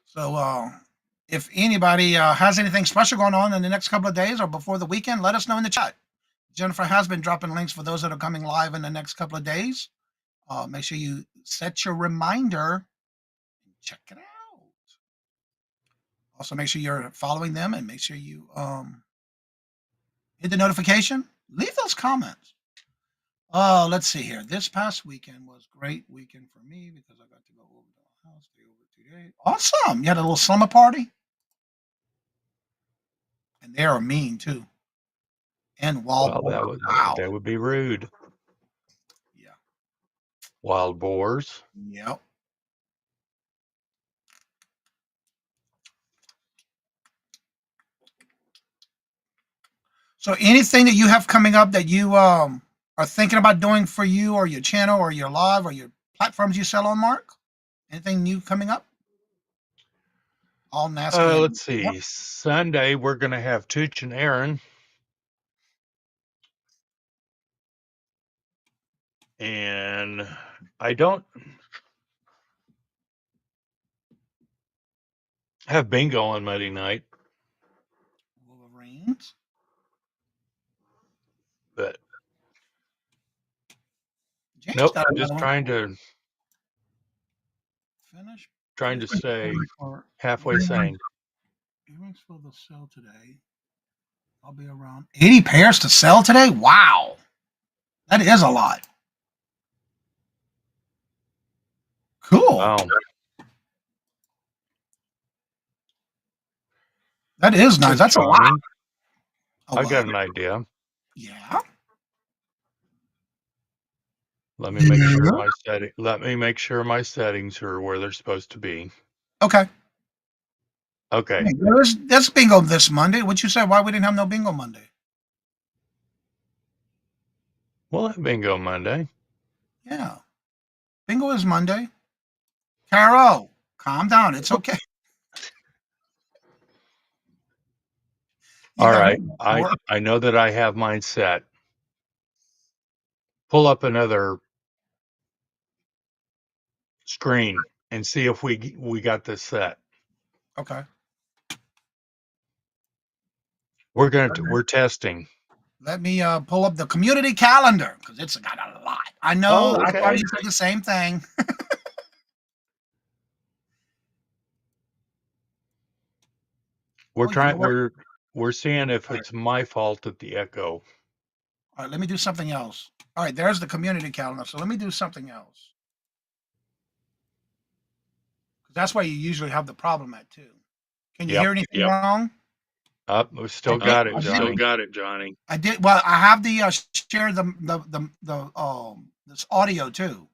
[SPEAKER 4] So if anybody has anything special going on in the next couple of days or before the weekend, let us know in the chat. Jennifer has been dropping links for those that are coming live in the next couple of days. Make sure you set your reminder and check it out. Also, make sure you're following them and make sure you hit the notification. Leave those comments. Let's see here. This past weekend was a great weekend for me because I got to go over to the house, stay over 2 days. Awesome. You had a little slumber party? And they are mean too. And
[SPEAKER 7] Well,
[SPEAKER 4] Walmart. Wow.
[SPEAKER 7] that would be rude.
[SPEAKER 4] Yeah.
[SPEAKER 7] Wild boars.
[SPEAKER 4] Yep. So anything that you have coming up that you are thinking about doing for you or your channel or your live or your platforms you sell on, Mark? Anything new coming up? All nasty and
[SPEAKER 7] Let's see. Sunday we're gonna have Tooch and Aaron. And I don't have bingo on Monday night,
[SPEAKER 4] Wolverines.
[SPEAKER 7] but
[SPEAKER 4] James
[SPEAKER 7] nope.
[SPEAKER 4] got
[SPEAKER 7] Just
[SPEAKER 4] another one. Finish.
[SPEAKER 7] trying to stay
[SPEAKER 4] For
[SPEAKER 7] halfway sane.
[SPEAKER 4] earrings for the sale today. I'll be around 80 pairs to sell today. Wow, that is a lot. Cool.
[SPEAKER 7] Wow.
[SPEAKER 4] That is nice. That's a lot.
[SPEAKER 7] Johnny,
[SPEAKER 4] Oh,
[SPEAKER 7] I got
[SPEAKER 4] what?
[SPEAKER 7] an idea.
[SPEAKER 4] Yeah.
[SPEAKER 7] Let me make sure
[SPEAKER 4] Yeah.
[SPEAKER 7] my settings are where they're supposed to be.
[SPEAKER 4] Okay.
[SPEAKER 7] Okay.
[SPEAKER 4] Hey, there's bingo this Monday. What you said? Why we didn't have no bingo Monday?
[SPEAKER 7] We'll have bingo Monday.
[SPEAKER 4] Yeah. Bingo is Monday. Carol, calm down. It's okay.
[SPEAKER 7] All right. I know that I have mine set. Pull up another screen and see if we got this set.
[SPEAKER 4] Okay.
[SPEAKER 7] We're testing.
[SPEAKER 4] Let me pull up the community calendar because it's got a lot. I know.
[SPEAKER 7] Oh,
[SPEAKER 4] I thought
[SPEAKER 7] okay.
[SPEAKER 4] you said the same thing.
[SPEAKER 7] We're
[SPEAKER 4] Oh, you know
[SPEAKER 7] trying.
[SPEAKER 4] what?
[SPEAKER 7] We're seeing if it's my fault at the echo.
[SPEAKER 4] All right. Let me do something else. All right. There's the community calendar. So let me do something else. That's why you usually have the problem at too. Can you
[SPEAKER 7] Yep.
[SPEAKER 4] hear anything wrong?
[SPEAKER 7] Up. We still got it, Johnny.
[SPEAKER 9] Still got it, Johnny.
[SPEAKER 4] I did. Well, I have the share the this audio too.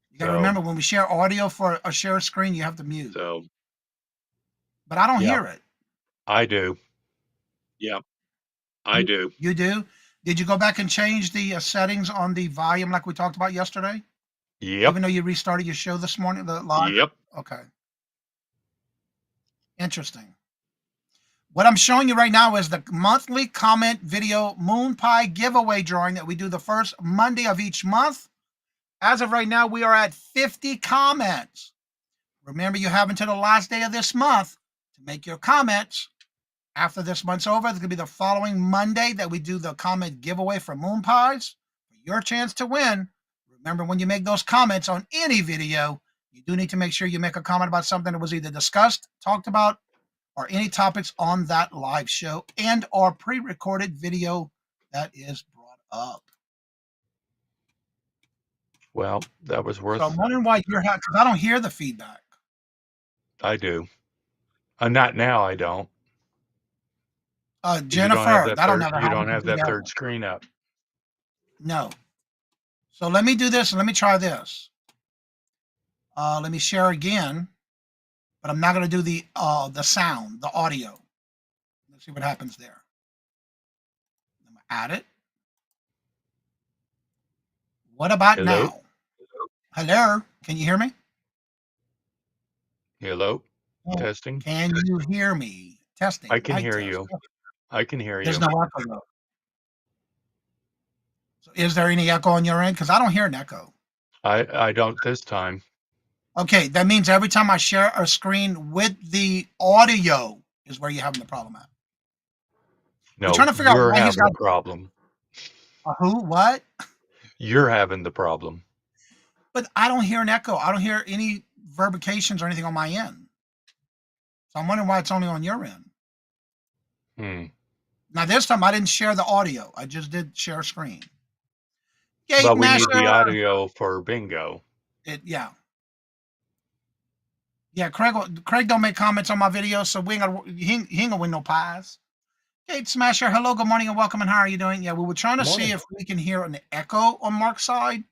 [SPEAKER 4] You got to
[SPEAKER 7] So-
[SPEAKER 4] remember when we share audio for a share screen, you have to mute.
[SPEAKER 9] So,
[SPEAKER 4] But I don't
[SPEAKER 7] Yeah.
[SPEAKER 4] hear it.
[SPEAKER 7] I do.
[SPEAKER 9] yeah, I do.
[SPEAKER 4] You do? Did you go back and change the settings on the volume like we talked about yesterday?
[SPEAKER 7] Yep.
[SPEAKER 4] Even though you restarted your show this morning, the live?
[SPEAKER 9] Yep.
[SPEAKER 4] Okay. Interesting. What I'm showing you right now is the monthly comment video moon pie giveaway drawing that we do the first Monday of each month. As of right now, we are at 50 comments. Remember, you have until the last day of this month to make your comments. After this month's over, it's going to be the following Monday that we do the comment giveaway for moon pies. Your chance to win. Remember, when you make those comments on any video, you do need to make sure you make a comment about something that was either discussed, talked about, or any topics on that live show and or pre-recorded video that is brought up.
[SPEAKER 7] Well, that was worth.
[SPEAKER 4] So I'm wondering why you're having, because I don't hear the feedback.
[SPEAKER 7] I do. Not now. I don't.
[SPEAKER 4] Jennifer, that'll never happen.
[SPEAKER 7] You don't have that
[SPEAKER 4] Never.
[SPEAKER 7] third screen up.
[SPEAKER 4] No. So let me do this and let me try this. Let me share again, but I'm not going to do the sound, the audio. Let's see what happens there. I'm going to add it. What about
[SPEAKER 7] Hello?
[SPEAKER 4] now? Hello? Can you hear me?
[SPEAKER 7] Hello.
[SPEAKER 4] Oh,
[SPEAKER 7] Testing.
[SPEAKER 4] Can you hear me? Testing.
[SPEAKER 7] I can
[SPEAKER 4] Mic
[SPEAKER 7] hear
[SPEAKER 4] test.
[SPEAKER 7] you. I can hear you.
[SPEAKER 4] There's no echo though. So is there any echo on your end? Because I don't hear an echo.
[SPEAKER 7] I don't this time.
[SPEAKER 4] Okay, that means every time I share a screen with the audio is where you're having the problem at.
[SPEAKER 7] No,
[SPEAKER 4] trying to figure out
[SPEAKER 7] you're
[SPEAKER 4] why he's
[SPEAKER 7] having the
[SPEAKER 4] got-
[SPEAKER 7] problem.
[SPEAKER 4] Who? What?
[SPEAKER 7] You're having the problem.
[SPEAKER 4] But I don't hear an echo. I don't hear any verbications or anything on my end. So I'm wondering why it's only on your end. Now this time I didn't share the audio. I just did share a screen. Gate
[SPEAKER 7] But we need
[SPEAKER 4] Master.
[SPEAKER 7] the audio for bingo.
[SPEAKER 4] Yeah. Yeah, Craig don't make comments on my videos, so he ain't gonna win no pies. Kate Smasher, hello, good morning, and welcome, and how are you doing? Yeah, we were trying to see if we can hear an echo on Mark's side.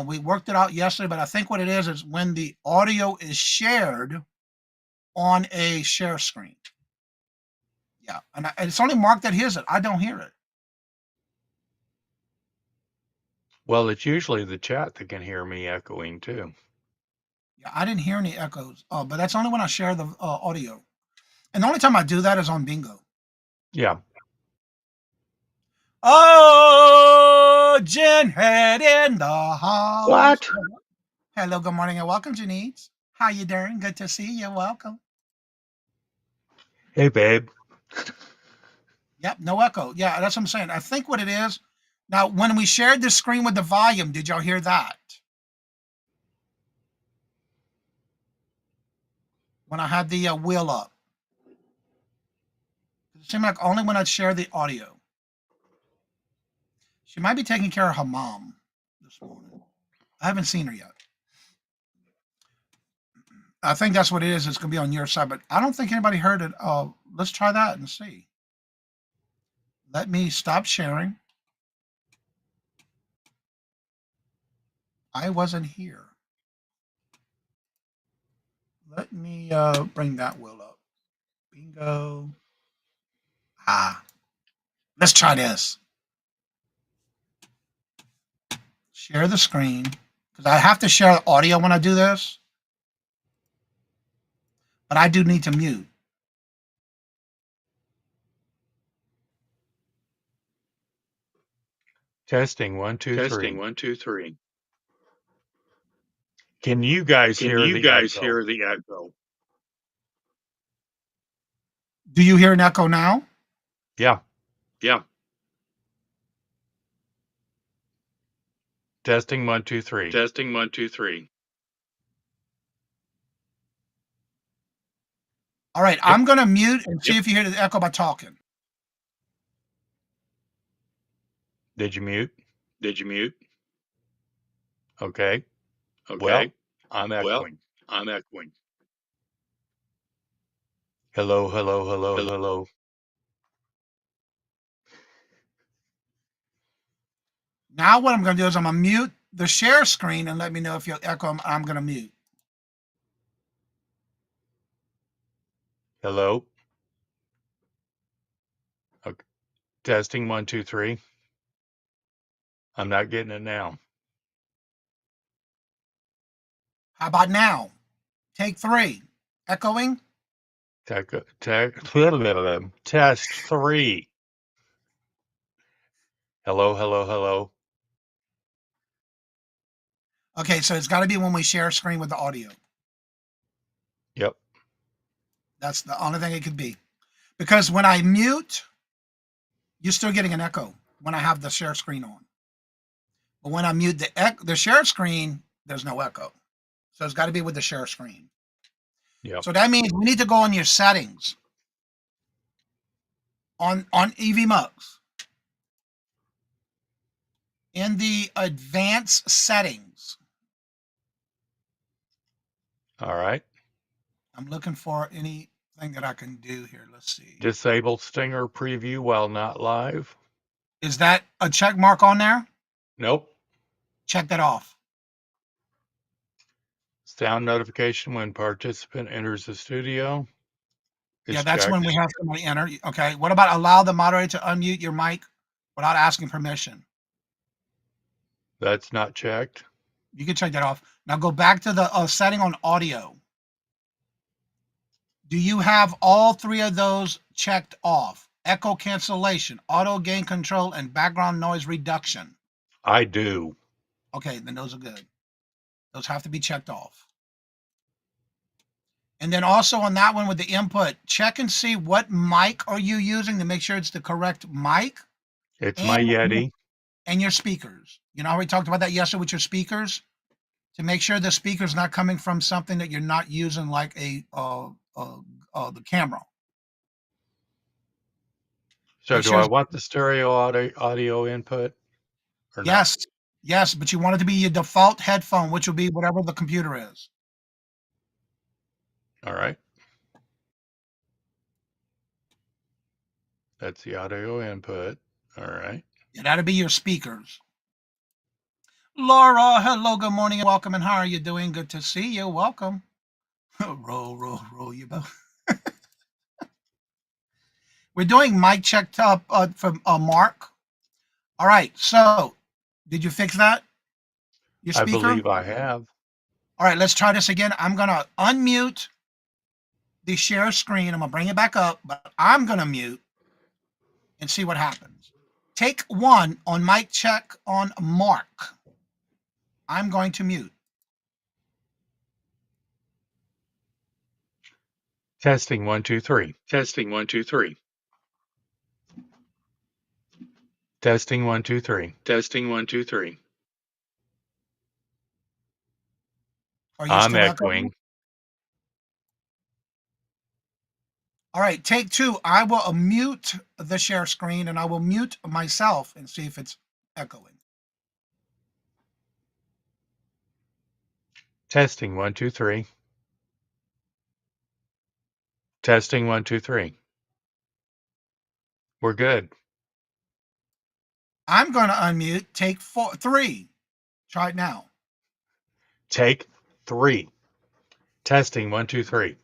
[SPEAKER 4] We worked it out yesterday, but I think what it is when the audio is shared on a share screen. Yeah, and it's only Mark that hears it. I don't hear it.
[SPEAKER 7] Well, it's usually the chat that can hear me echoing too.
[SPEAKER 4] Yeah, I didn't hear any echoes, but that's only when I share the audio. And the only time I do that is on bingo.
[SPEAKER 7] Yeah.
[SPEAKER 4] Oh, Jen head in the house.
[SPEAKER 7] What?
[SPEAKER 4] Hello, good morning, and welcome, Janice. How you doing? Good to see you. Welcome.
[SPEAKER 7] Hey, babe.
[SPEAKER 4] Yep, no echo. Yeah, that's what I'm saying. I think what it is. Now, when we shared the screen with the volume, did y'all hear that? When I had the wheel up. It seemed like only when I'd share the audio. She might be taking care of her mom this morning. I haven't seen her yet. I think that's what it is. It's going to be on your side, but I don't think anybody heard it. Let's try that and see. Let me stop sharing. I wasn't here. Let me bring that wheel up. Bingo. Let's try this. Share the screen. Because I have to share audio when I do this. But I do need to mute.
[SPEAKER 7] Testing 1, 2, 3.
[SPEAKER 8] Testing 1, 2, 3.
[SPEAKER 7] Can you guys
[SPEAKER 8] Can
[SPEAKER 7] hear
[SPEAKER 8] you
[SPEAKER 7] the
[SPEAKER 8] guys
[SPEAKER 7] echo?
[SPEAKER 8] hear the echo?
[SPEAKER 4] Do you hear an echo now?
[SPEAKER 7] Yeah.
[SPEAKER 8] Yeah.
[SPEAKER 7] Testing 1, 2, 3.
[SPEAKER 8] Testing 1, 2, 3.
[SPEAKER 4] All right,
[SPEAKER 7] Yep.
[SPEAKER 4] I'm going to mute and see if you hear the echo by talking.
[SPEAKER 7] Did you mute?
[SPEAKER 8] Did you mute?
[SPEAKER 7] Okay.
[SPEAKER 8] Okay.
[SPEAKER 7] Well, I'm
[SPEAKER 8] Well,
[SPEAKER 7] echoing.
[SPEAKER 8] I'm echoing.
[SPEAKER 7] Hello, hello, hello,
[SPEAKER 8] Hello.
[SPEAKER 7] hello.
[SPEAKER 4] Now what I'm going to do is I'm going to mute the share screen and let me know if you'll echo. I'm going to mute.
[SPEAKER 7] Hello. Okay. Testing 1, 2, 3. I'm not getting it now.
[SPEAKER 4] How about now? Take 3. Echoing.
[SPEAKER 7] Test 3. Hello, hello, hello.
[SPEAKER 4] Okay, so it's got to be when we share a screen with the audio.
[SPEAKER 7] Yep.
[SPEAKER 4] That's the only thing it could be. Because when I mute, you're still getting an echo when I have the share screen on. But when I mute the share screen, there's no echo. So it's got to be with the share screen.
[SPEAKER 7] Yep.
[SPEAKER 4] So that means we need to go on your settings on EV Mugs. In the advanced settings.
[SPEAKER 7] All right.
[SPEAKER 4] I'm looking for anything that I can do here. Let's see.
[SPEAKER 7] Disable Stinger preview while not live.
[SPEAKER 4] Is that a check mark on there?
[SPEAKER 7] Nope.
[SPEAKER 4] Check that off.
[SPEAKER 7] Sound notification when participant enters the studio.
[SPEAKER 4] Yeah, that's
[SPEAKER 7] checked.
[SPEAKER 4] when we have somebody enter. Okay. What about allow the moderator to unmute your mic without asking permission?
[SPEAKER 7] That's not checked.
[SPEAKER 4] You can check that off. Now go back to the setting on audio. Do you have all 3 of those checked off? Echo cancellation, auto gain control, and background noise reduction.
[SPEAKER 7] I do.
[SPEAKER 4] Okay, then those are good. Those have to be checked off. And then also on that one with the input, check and see what mic are you using to make sure it's the correct mic.
[SPEAKER 7] It's my Yeti.
[SPEAKER 4] And your speakers. You know how we talked about that yesterday with your speakers? To make sure the speaker's not coming from something that you're not using, like the camera.
[SPEAKER 7] So
[SPEAKER 4] Make
[SPEAKER 7] do
[SPEAKER 4] sure
[SPEAKER 7] I want the stereo audio input or
[SPEAKER 4] yes, yes, but you want it to be your default headphone, which will be whatever the computer is.
[SPEAKER 7] not? All right. That's the audio input. All right.
[SPEAKER 4] Yeah, that'll be your speakers. Laura, hello, good morning, and welcome. And how are you doing? Good to see you. Welcome. roll you both. We're doing mic check up from Mark. All right. So, did you fix that? Your
[SPEAKER 7] I
[SPEAKER 4] speaker?
[SPEAKER 7] believe I have.
[SPEAKER 4] All right. Let's try this again. I'm gonna unmute the share screen. I'm gonna bring it back up, but I'm gonna mute and see what happens. Take one on mic check on Mark. I'm going to mute.
[SPEAKER 7] Testing 1, 2, 3.
[SPEAKER 8] Testing 1, 2, 3.
[SPEAKER 7] Testing 1, 2, 3.
[SPEAKER 8] Testing 1, 2, 3.
[SPEAKER 4] Are you
[SPEAKER 7] I'm
[SPEAKER 4] still echoing?
[SPEAKER 7] echoing.
[SPEAKER 4] All right, take two. I will mute the share screen and I will mute myself and see if it's echoing.
[SPEAKER 7] Testing 1, 2, 3. Testing 1, 2, 3. We're good.
[SPEAKER 4] I'm going to unmute. Take three. Try it now.
[SPEAKER 7] Take 3. Testing 1, 2, 3.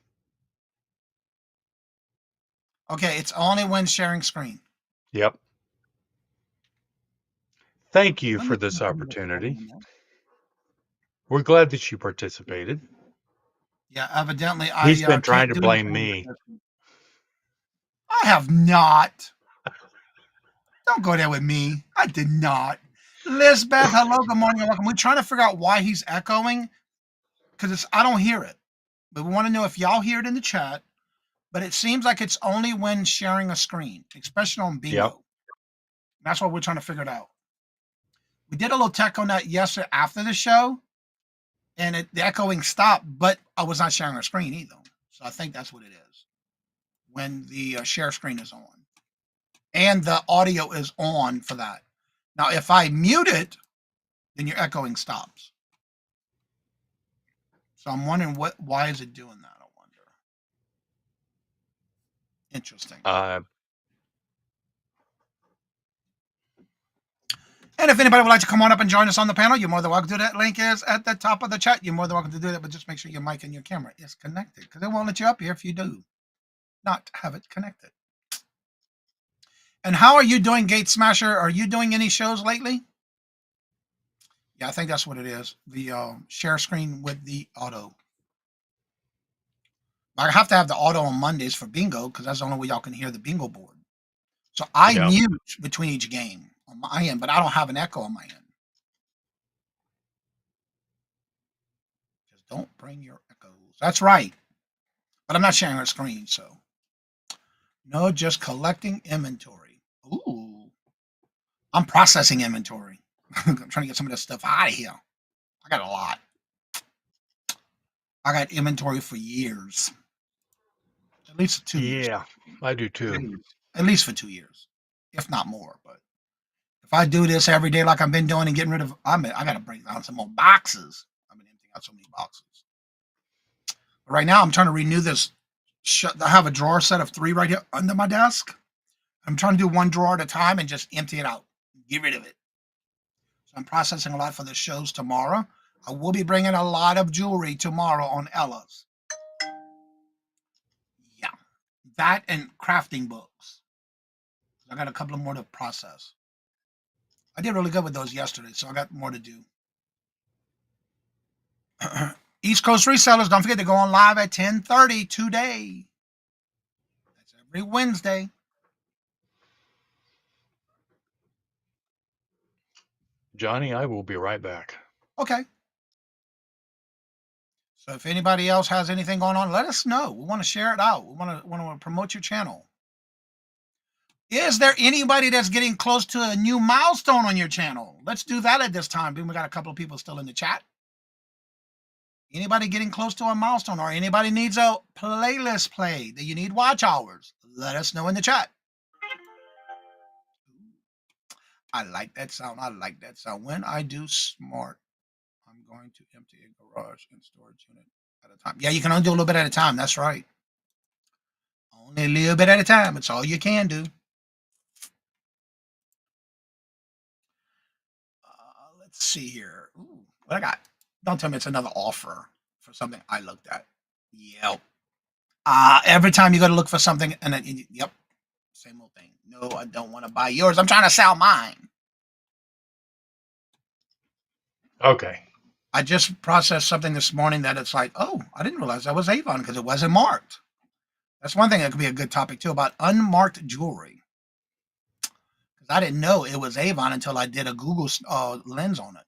[SPEAKER 4] Okay, it's only when sharing screen.
[SPEAKER 7] Yep. Thank you
[SPEAKER 4] Let
[SPEAKER 7] for
[SPEAKER 4] me
[SPEAKER 7] this
[SPEAKER 4] turn this
[SPEAKER 7] opportunity.
[SPEAKER 4] on.
[SPEAKER 7] We're glad that you participated.
[SPEAKER 4] Yeah, evidently
[SPEAKER 7] He's
[SPEAKER 4] I
[SPEAKER 7] been trying
[SPEAKER 4] can't
[SPEAKER 7] to
[SPEAKER 4] do
[SPEAKER 7] blame
[SPEAKER 4] anything
[SPEAKER 7] me.
[SPEAKER 4] with this. I have not. Don't go there with me. I did not. Lisbeth, hello, good morning, and welcome. We're trying to figure out why he's echoing because I don't hear it. But we want to know if y'all hear it in the chat. But it seems like it's only when sharing a screen, especially on Bingo.
[SPEAKER 7] Yep.
[SPEAKER 4] That's what we're trying to figure it out. We did a little tech on that yesterday after the show, and the echoing stopped, but I was not sharing a screen either. So I think that's what it is when the share screen is on. And the audio is on for that. Now, if I mute it, then your echoing stops. So I'm wondering why is it doing that? I wonder. Interesting. And if anybody would like to come on up and join us on the panel, you're more than welcome to do that. Link is at the top of the chat. You're more than welcome to do that, but just make sure your mic and your camera is connected because it won't let you up here if you do not have it connected. And how are you doing, Gate Smasher? Are you doing any shows lately? Yeah, I think that's what it is. The share screen with the auto. I have to have the auto on Mondays for bingo because that's the only way y'all can hear the bingo board. So I mute between each game on my end, but I don't have an echo on my end. Just don't bring your echoes. That's right. But I'm not sharing a screen, so. No, just collecting inventory. Ooh. I'm processing inventory. I'm trying to get some of this stuff out of here. I got a lot. I got inventory for years. At least 2 years.
[SPEAKER 7] Yeah, I do too.
[SPEAKER 4] At least for 2 years, if not more. But if I do this every day like I've been doing and getting rid of, I got to break down some more boxes. I've been emptying out so many boxes. But right now, I'm trying to renew this. I have a drawer set of 3 right here under my desk. I'm trying to do one drawer at a time and just empty it out. Get rid of it. So I'm processing a lot for the shows tomorrow. I will be bringing a lot of jewelry tomorrow on Ella's. Yeah. That and crafting books. I got a couple more to process. I did really good with those yesterday, so I got more to do. East Coast resellers, don't forget to go on live at 10:30 today. That's every Wednesday.
[SPEAKER 7] Johnny, I will be right back.
[SPEAKER 4] Okay. So if anybody else has anything going on, let us know. We want to share it out. We want to promote your channel. Is there anybody that's getting close to a new milestone on your channel? Let's do that at this time. We got a couple of people still in the chat. Anybody getting close to a milestone or anybody needs a playlist played that you need watch hours, let us know in the chat. I like that sound. I like that sound. When I do smart, I'm going to empty a garage and storage unit at a time. Yeah, you can only do a little bit at a time. That's right. Only a little bit at a time. It's all you can do. Let's see here. Ooh, what I got? Don't tell me it's another offer for something I looked at. Yep. Every time you go to look for something, and then yep, same old thing. No, I don't want to buy yours. I'm trying to sell mine.
[SPEAKER 7] Okay.
[SPEAKER 4] I just processed something this morning that it's like, oh, I didn't realize that was Avon because it wasn't marked. That's one thing that could be a good topic too about unmarked jewelry. Because I didn't know it was Avon until I did a Google lens on it.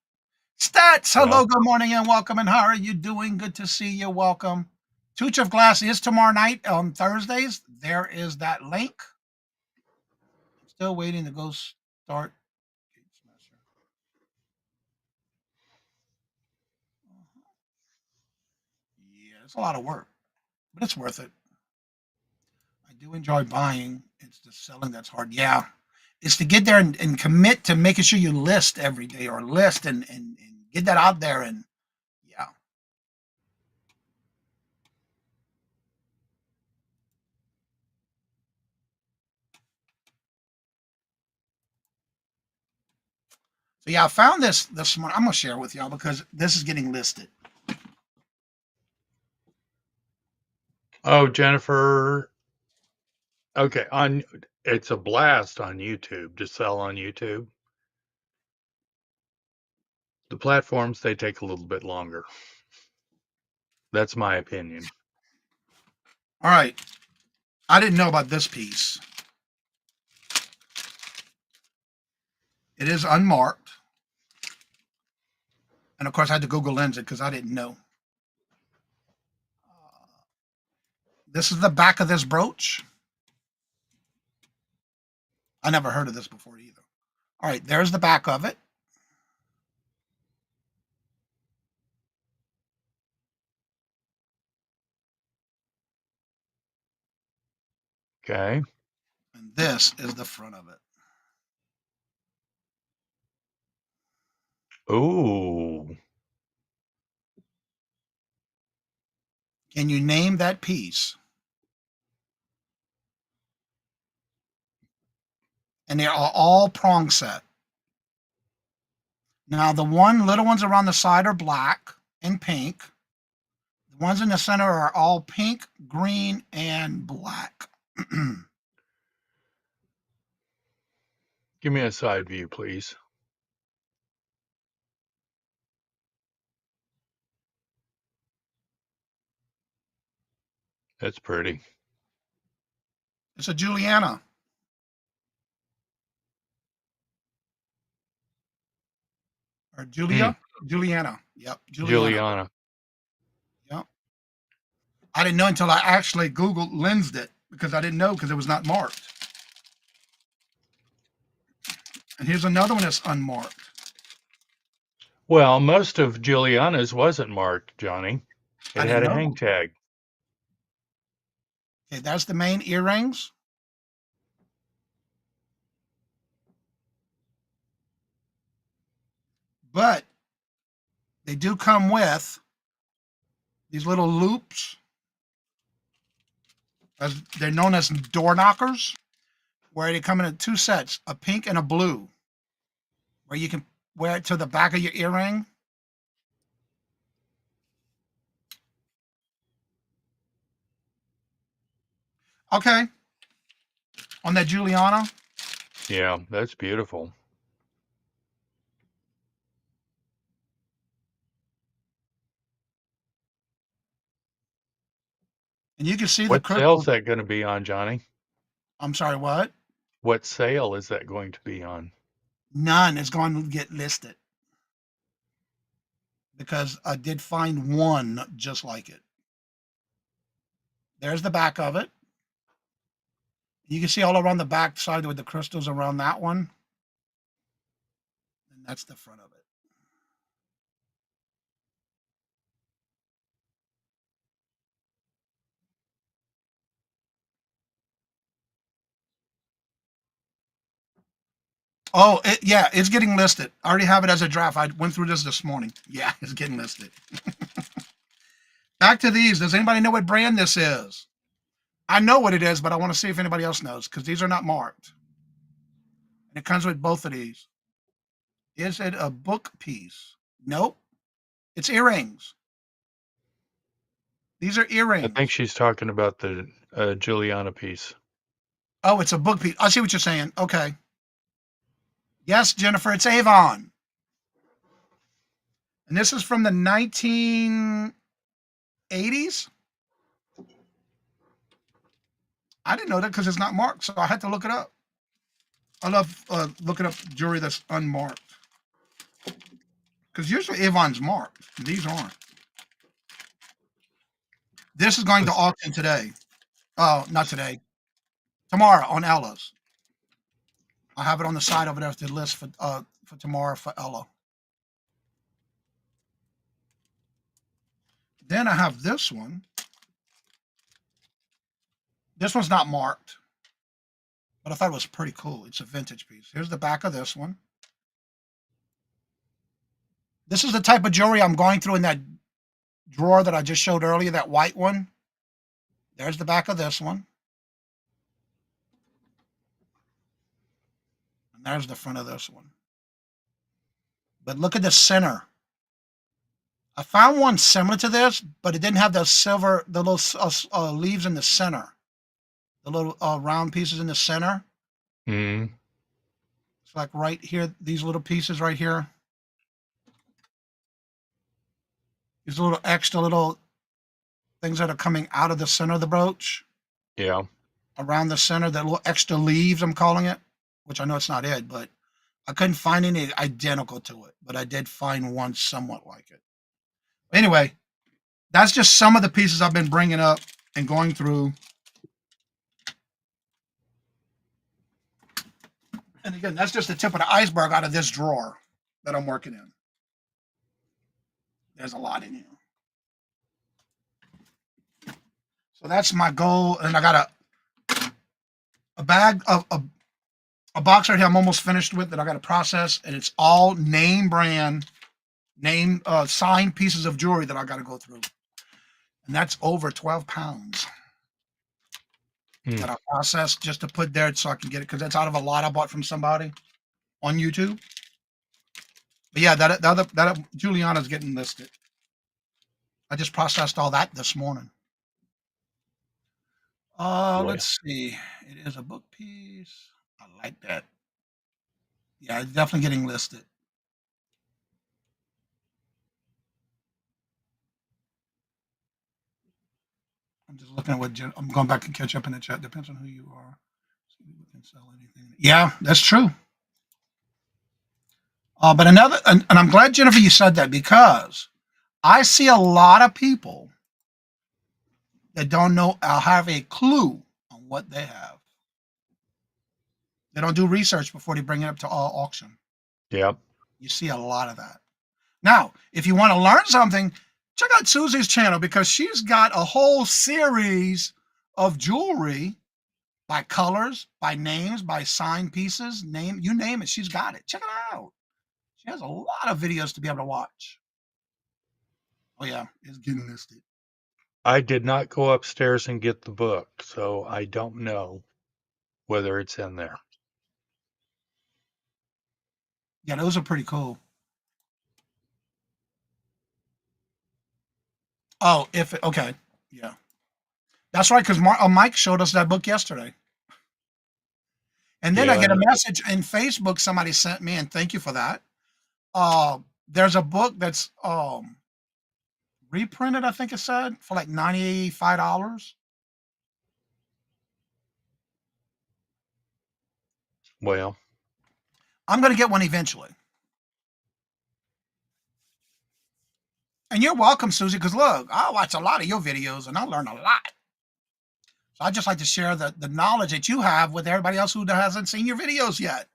[SPEAKER 4] Stats, hello,
[SPEAKER 7] Well,
[SPEAKER 4] good morning and welcome. And how are you doing? Good to see you. Welcome. Tooch of Glass is tomorrow night on Thursdays. There is that link. I'm still waiting to go start. Yeah, it's a lot of work, but it's worth it. I do enjoy buying. It's the selling that's hard. Yeah. It's to get there and commit to making sure you list every day or list and get that out there. And yeah. So yeah, I found this morning. I'm gonna share it with y'all because this is getting listed.
[SPEAKER 7] oh, Jennifer. Okay, it's a blast on YouTube to sell on YouTube. The platforms, they take a little bit longer. That's my opinion.
[SPEAKER 4] All right. I didn't know about this piece. It is unmarked. And of course I had to Google lens it because I didn't know. This is the back of this brooch. I never heard of this before either. All right, there's the back of it.
[SPEAKER 7] Okay.
[SPEAKER 4] And this is the front of it.
[SPEAKER 7] Ooh.
[SPEAKER 4] Can you name that piece? And they are all prong set. Now the little ones around the side are black and pink. The ones in the center are all pink, green, and black.
[SPEAKER 7] Give me a side view, please. That's pretty.
[SPEAKER 4] It's a Juliana. Or Juliana. Yep, Juliana.
[SPEAKER 7] Juliana.
[SPEAKER 4] Yep. I didn't know until I actually Googled lensed it because I didn't know because it was not marked. And here's another one that's unmarked.
[SPEAKER 7] Well, most of Juliana's wasn't marked, Johnny.
[SPEAKER 4] I
[SPEAKER 7] It
[SPEAKER 4] didn't
[SPEAKER 7] had a
[SPEAKER 4] know.
[SPEAKER 7] hang tag.
[SPEAKER 4] Okay, that's the main earrings. But they do come with these little loops, as they're known as door knockers, where they come in two sets, a pink and a blue, where you can wear it to the back of your earring. Okay. On that Juliana.
[SPEAKER 7] Yeah, that's beautiful.
[SPEAKER 4] And you can see the
[SPEAKER 7] What sale's
[SPEAKER 4] crystals.
[SPEAKER 7] that going to be on, Johnny?
[SPEAKER 4] I'm sorry, what?
[SPEAKER 7] What sale is that going to be on?
[SPEAKER 4] None is going to get listed because I did find one just like it. There's the back of it. You can see all around the back side with the crystals around that one. And that's the front of it. Oh, yeah, it's getting listed. I already have it as a draft. I went through this morning. Yeah, it's getting listed. Back to these. Does anybody know what brand this is? I know what it is, but I want to see if anybody else knows because these are not marked. And it comes with both of these. Is it a book piece? Nope. It's earrings. These are
[SPEAKER 7] I
[SPEAKER 4] earrings.
[SPEAKER 7] think she's talking about the Juliana piece.
[SPEAKER 4] Oh, it's a book piece. I see what you're saying. Okay. Yes, Jennifer, it's Avon. And this is from the 1980s. I didn't know that because it's not marked, so I had to look it up. I love looking up jewelry that's unmarked. Because usually Avon's marked. These aren't. This is going to auction today. Oh, not today. Tomorrow on Ella's. I have it on the side over there with the list for tomorrow for Ella. Then I have this one. This one's not marked, but I thought it was pretty cool. It's a vintage piece. Here's the back of this one. This is the type of jewelry I'm going through in that drawer that I just showed earlier, that white one. There's the back of this one. And there's the front of this one. But look at the center. I found one similar to this, but it didn't have the silver, the little leaves in the center. The little round pieces in the center.
[SPEAKER 7] Mm.
[SPEAKER 4] It's like right here, these little pieces right here. These little extra little things that are coming out of the center of the brooch.
[SPEAKER 7] Yeah.
[SPEAKER 4] Around the center, that little extra leaves, I'm calling it, which I know it's not it, but I couldn't find any identical to it, but I did find one somewhat like it. Anyway, that's just some of the pieces I've been bringing up and going through. And again, that's just the tip of the iceberg out of this drawer that I'm working in. There's a lot in here. So that's my goal. And I got a bag of a box right here I'm almost finished with that I got to process. And it's all name brand, signed pieces of jewelry that I got to go through. And that's over 12 pounds that I processed just to put there so I can get it, because that's out of a lot I bought from somebody on YouTube. But yeah, that Juliana's getting listed. I just processed all that this morning. Let's see. It is a book piece. I like that. Yeah, it's definitely getting listed. I'm just looking at what I'm going back and catch up in the chat. Depends on who you are. See if we can sell anything. Yeah, that's true. But and I'm glad, Jennifer, you said that, because I see a lot of people that don't know, have a clue on what they have. They don't do research before they bring it up to auction.
[SPEAKER 7] Yep.
[SPEAKER 4] You see a lot of that. Now, if you want to learn something, check out Susie's channel, because she's got a whole series of jewelry by colors, by names, by signed pieces, you name it, she's got it. Check it out. She has a lot of videos to be able to watch. Oh yeah, it's getting listed.
[SPEAKER 7] I did not go upstairs and get the book, so I don't know whether it's in there.
[SPEAKER 4] Yeah, those are pretty cool. Oh, okay. Yeah. That's right, because Mike showed us that book yesterday. And then I get a message in Facebook somebody sent me, and thank you for that. There's a book that's reprinted, I think it said, for like $95.
[SPEAKER 7] Well,
[SPEAKER 4] I'm going to get one eventually. And you're welcome, Susie, because look, I watch a lot of your videos and I learn a lot. So I just like to share the knowledge that you have with everybody else who hasn't seen your videos yet.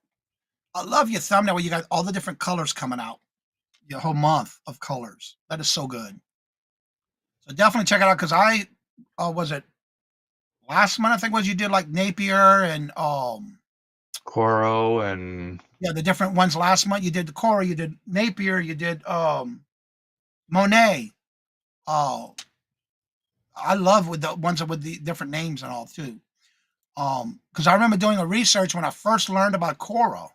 [SPEAKER 4] I love your thumbnail where you got all the different colors coming out. Your whole month of colors. That is so good. So definitely check it out, because was it last month, I think, you did like Napier and
[SPEAKER 7] Coro and
[SPEAKER 4] yeah, the different ones last month. You did the Coro, you did Napier, you did Monet. I love with the ones with the different names and all too. Because I remember doing a research when I first learned about Coro.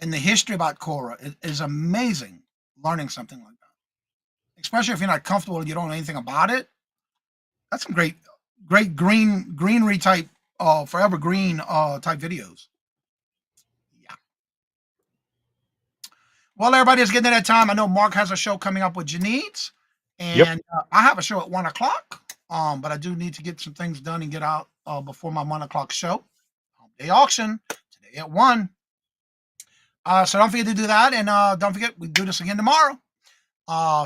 [SPEAKER 4] and the history about Cora is amazing. Learning something like that, especially if you're not comfortable and you don't know anything about it. That's some great greenery type, forever green type videos. Yeah. Well, everybody is getting to that time. I know Mark has a show coming up with Janice, and I have a show at 1:00. But I do need to get some things done and get out before my 1:00 show. Day auction today at 1. So don't forget to do that, and don't forget we do this again tomorrow.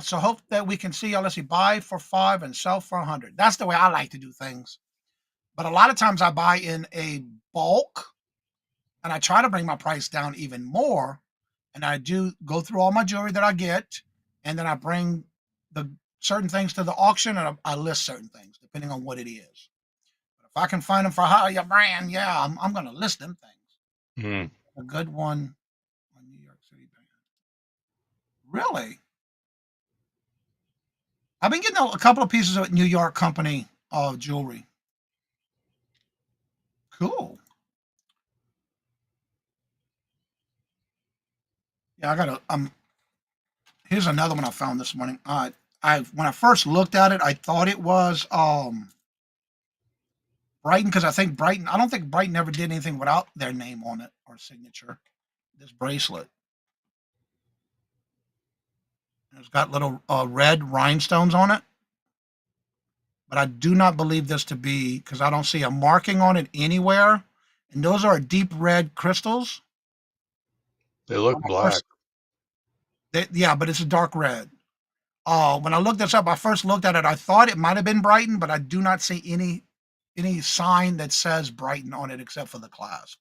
[SPEAKER 4] So hope that we can see, let's see, buy for 5 and sell for 100. That's the way I like to do things. But a lot of times I buy in a bulk, and I try to bring my price down even more. And I do go through all my jewelry that I get, and then I bring the certain things to the auction, and I list certain things depending on what it is. But if I can find them for a higher brand, yeah, I'm going to list them things. A good one on New York City band. Really? I've been getting a couple of pieces of New York company jewelry. Cool. Yeah, I got here's another one I found this morning. When I first looked at it, I thought it was Brighton, because I don't think Brighton ever did anything without their name on it or signature. This bracelet. It's got little red rhinestones on it. But I do not believe this to be, because I don't see a marking on it anywhere. And those are deep red crystals.
[SPEAKER 7] They look black.
[SPEAKER 4] Yeah, but it's a dark red. When I looked this up, I first looked at it, I thought it might have been Brighton, but I do not see any sign that says Brighton on it except for the clasp.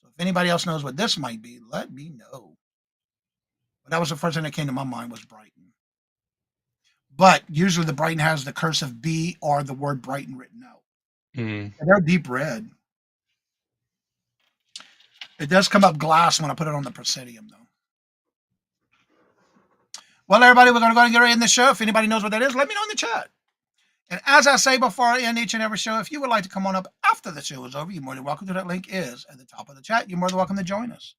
[SPEAKER 4] So if anybody else knows what this might be, let me know. But that was the first thing that came to my mind was Brighton. But usually the Brighton has the cursive B or the word Brighton written out. And they're deep red. It does come up glass when I put it on the Presidium, though. Well, everybody, we're going to go and get right in the show. If anybody knows what that is, let me know in the chat. And as I say before I end each and every show, if you would like to come on up after the show is over, you're more than welcome to. That link is at the top of the chat. You're more than welcome to join us.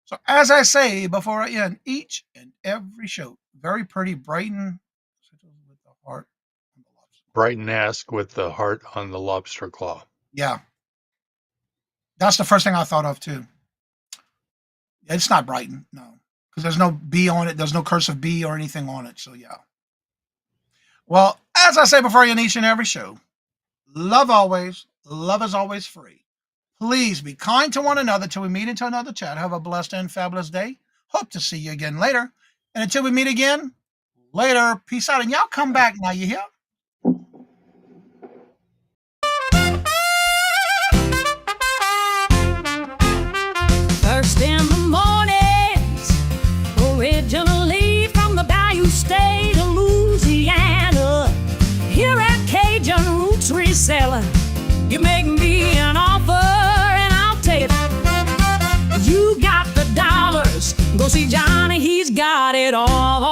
[SPEAKER 4] So as I say before I end each and every show, very pretty Brighton with the heart on the lobster.
[SPEAKER 7] Brighton-esque with the heart on the lobster claw.
[SPEAKER 4] Yeah. That's the first thing I thought of, too. It's not Brighton, no. Because there's no B on it. There's no cursive B or anything on it. So, yeah. Well, as I say before I end each and every show, love always. Love is always free. Please be kind to one another till we meet into another chat. Have a blessed and fabulous day. Hope to see you again later. And until we meet again, later. Peace out. And y'all come back now, you hear?
[SPEAKER 1] First in the mornings, originally from the Bayou State of Louisiana. Here at Cajun Roots Reselling, you make me an offer and I'll take it. You got the dollars, go see Johnny, he's got it all.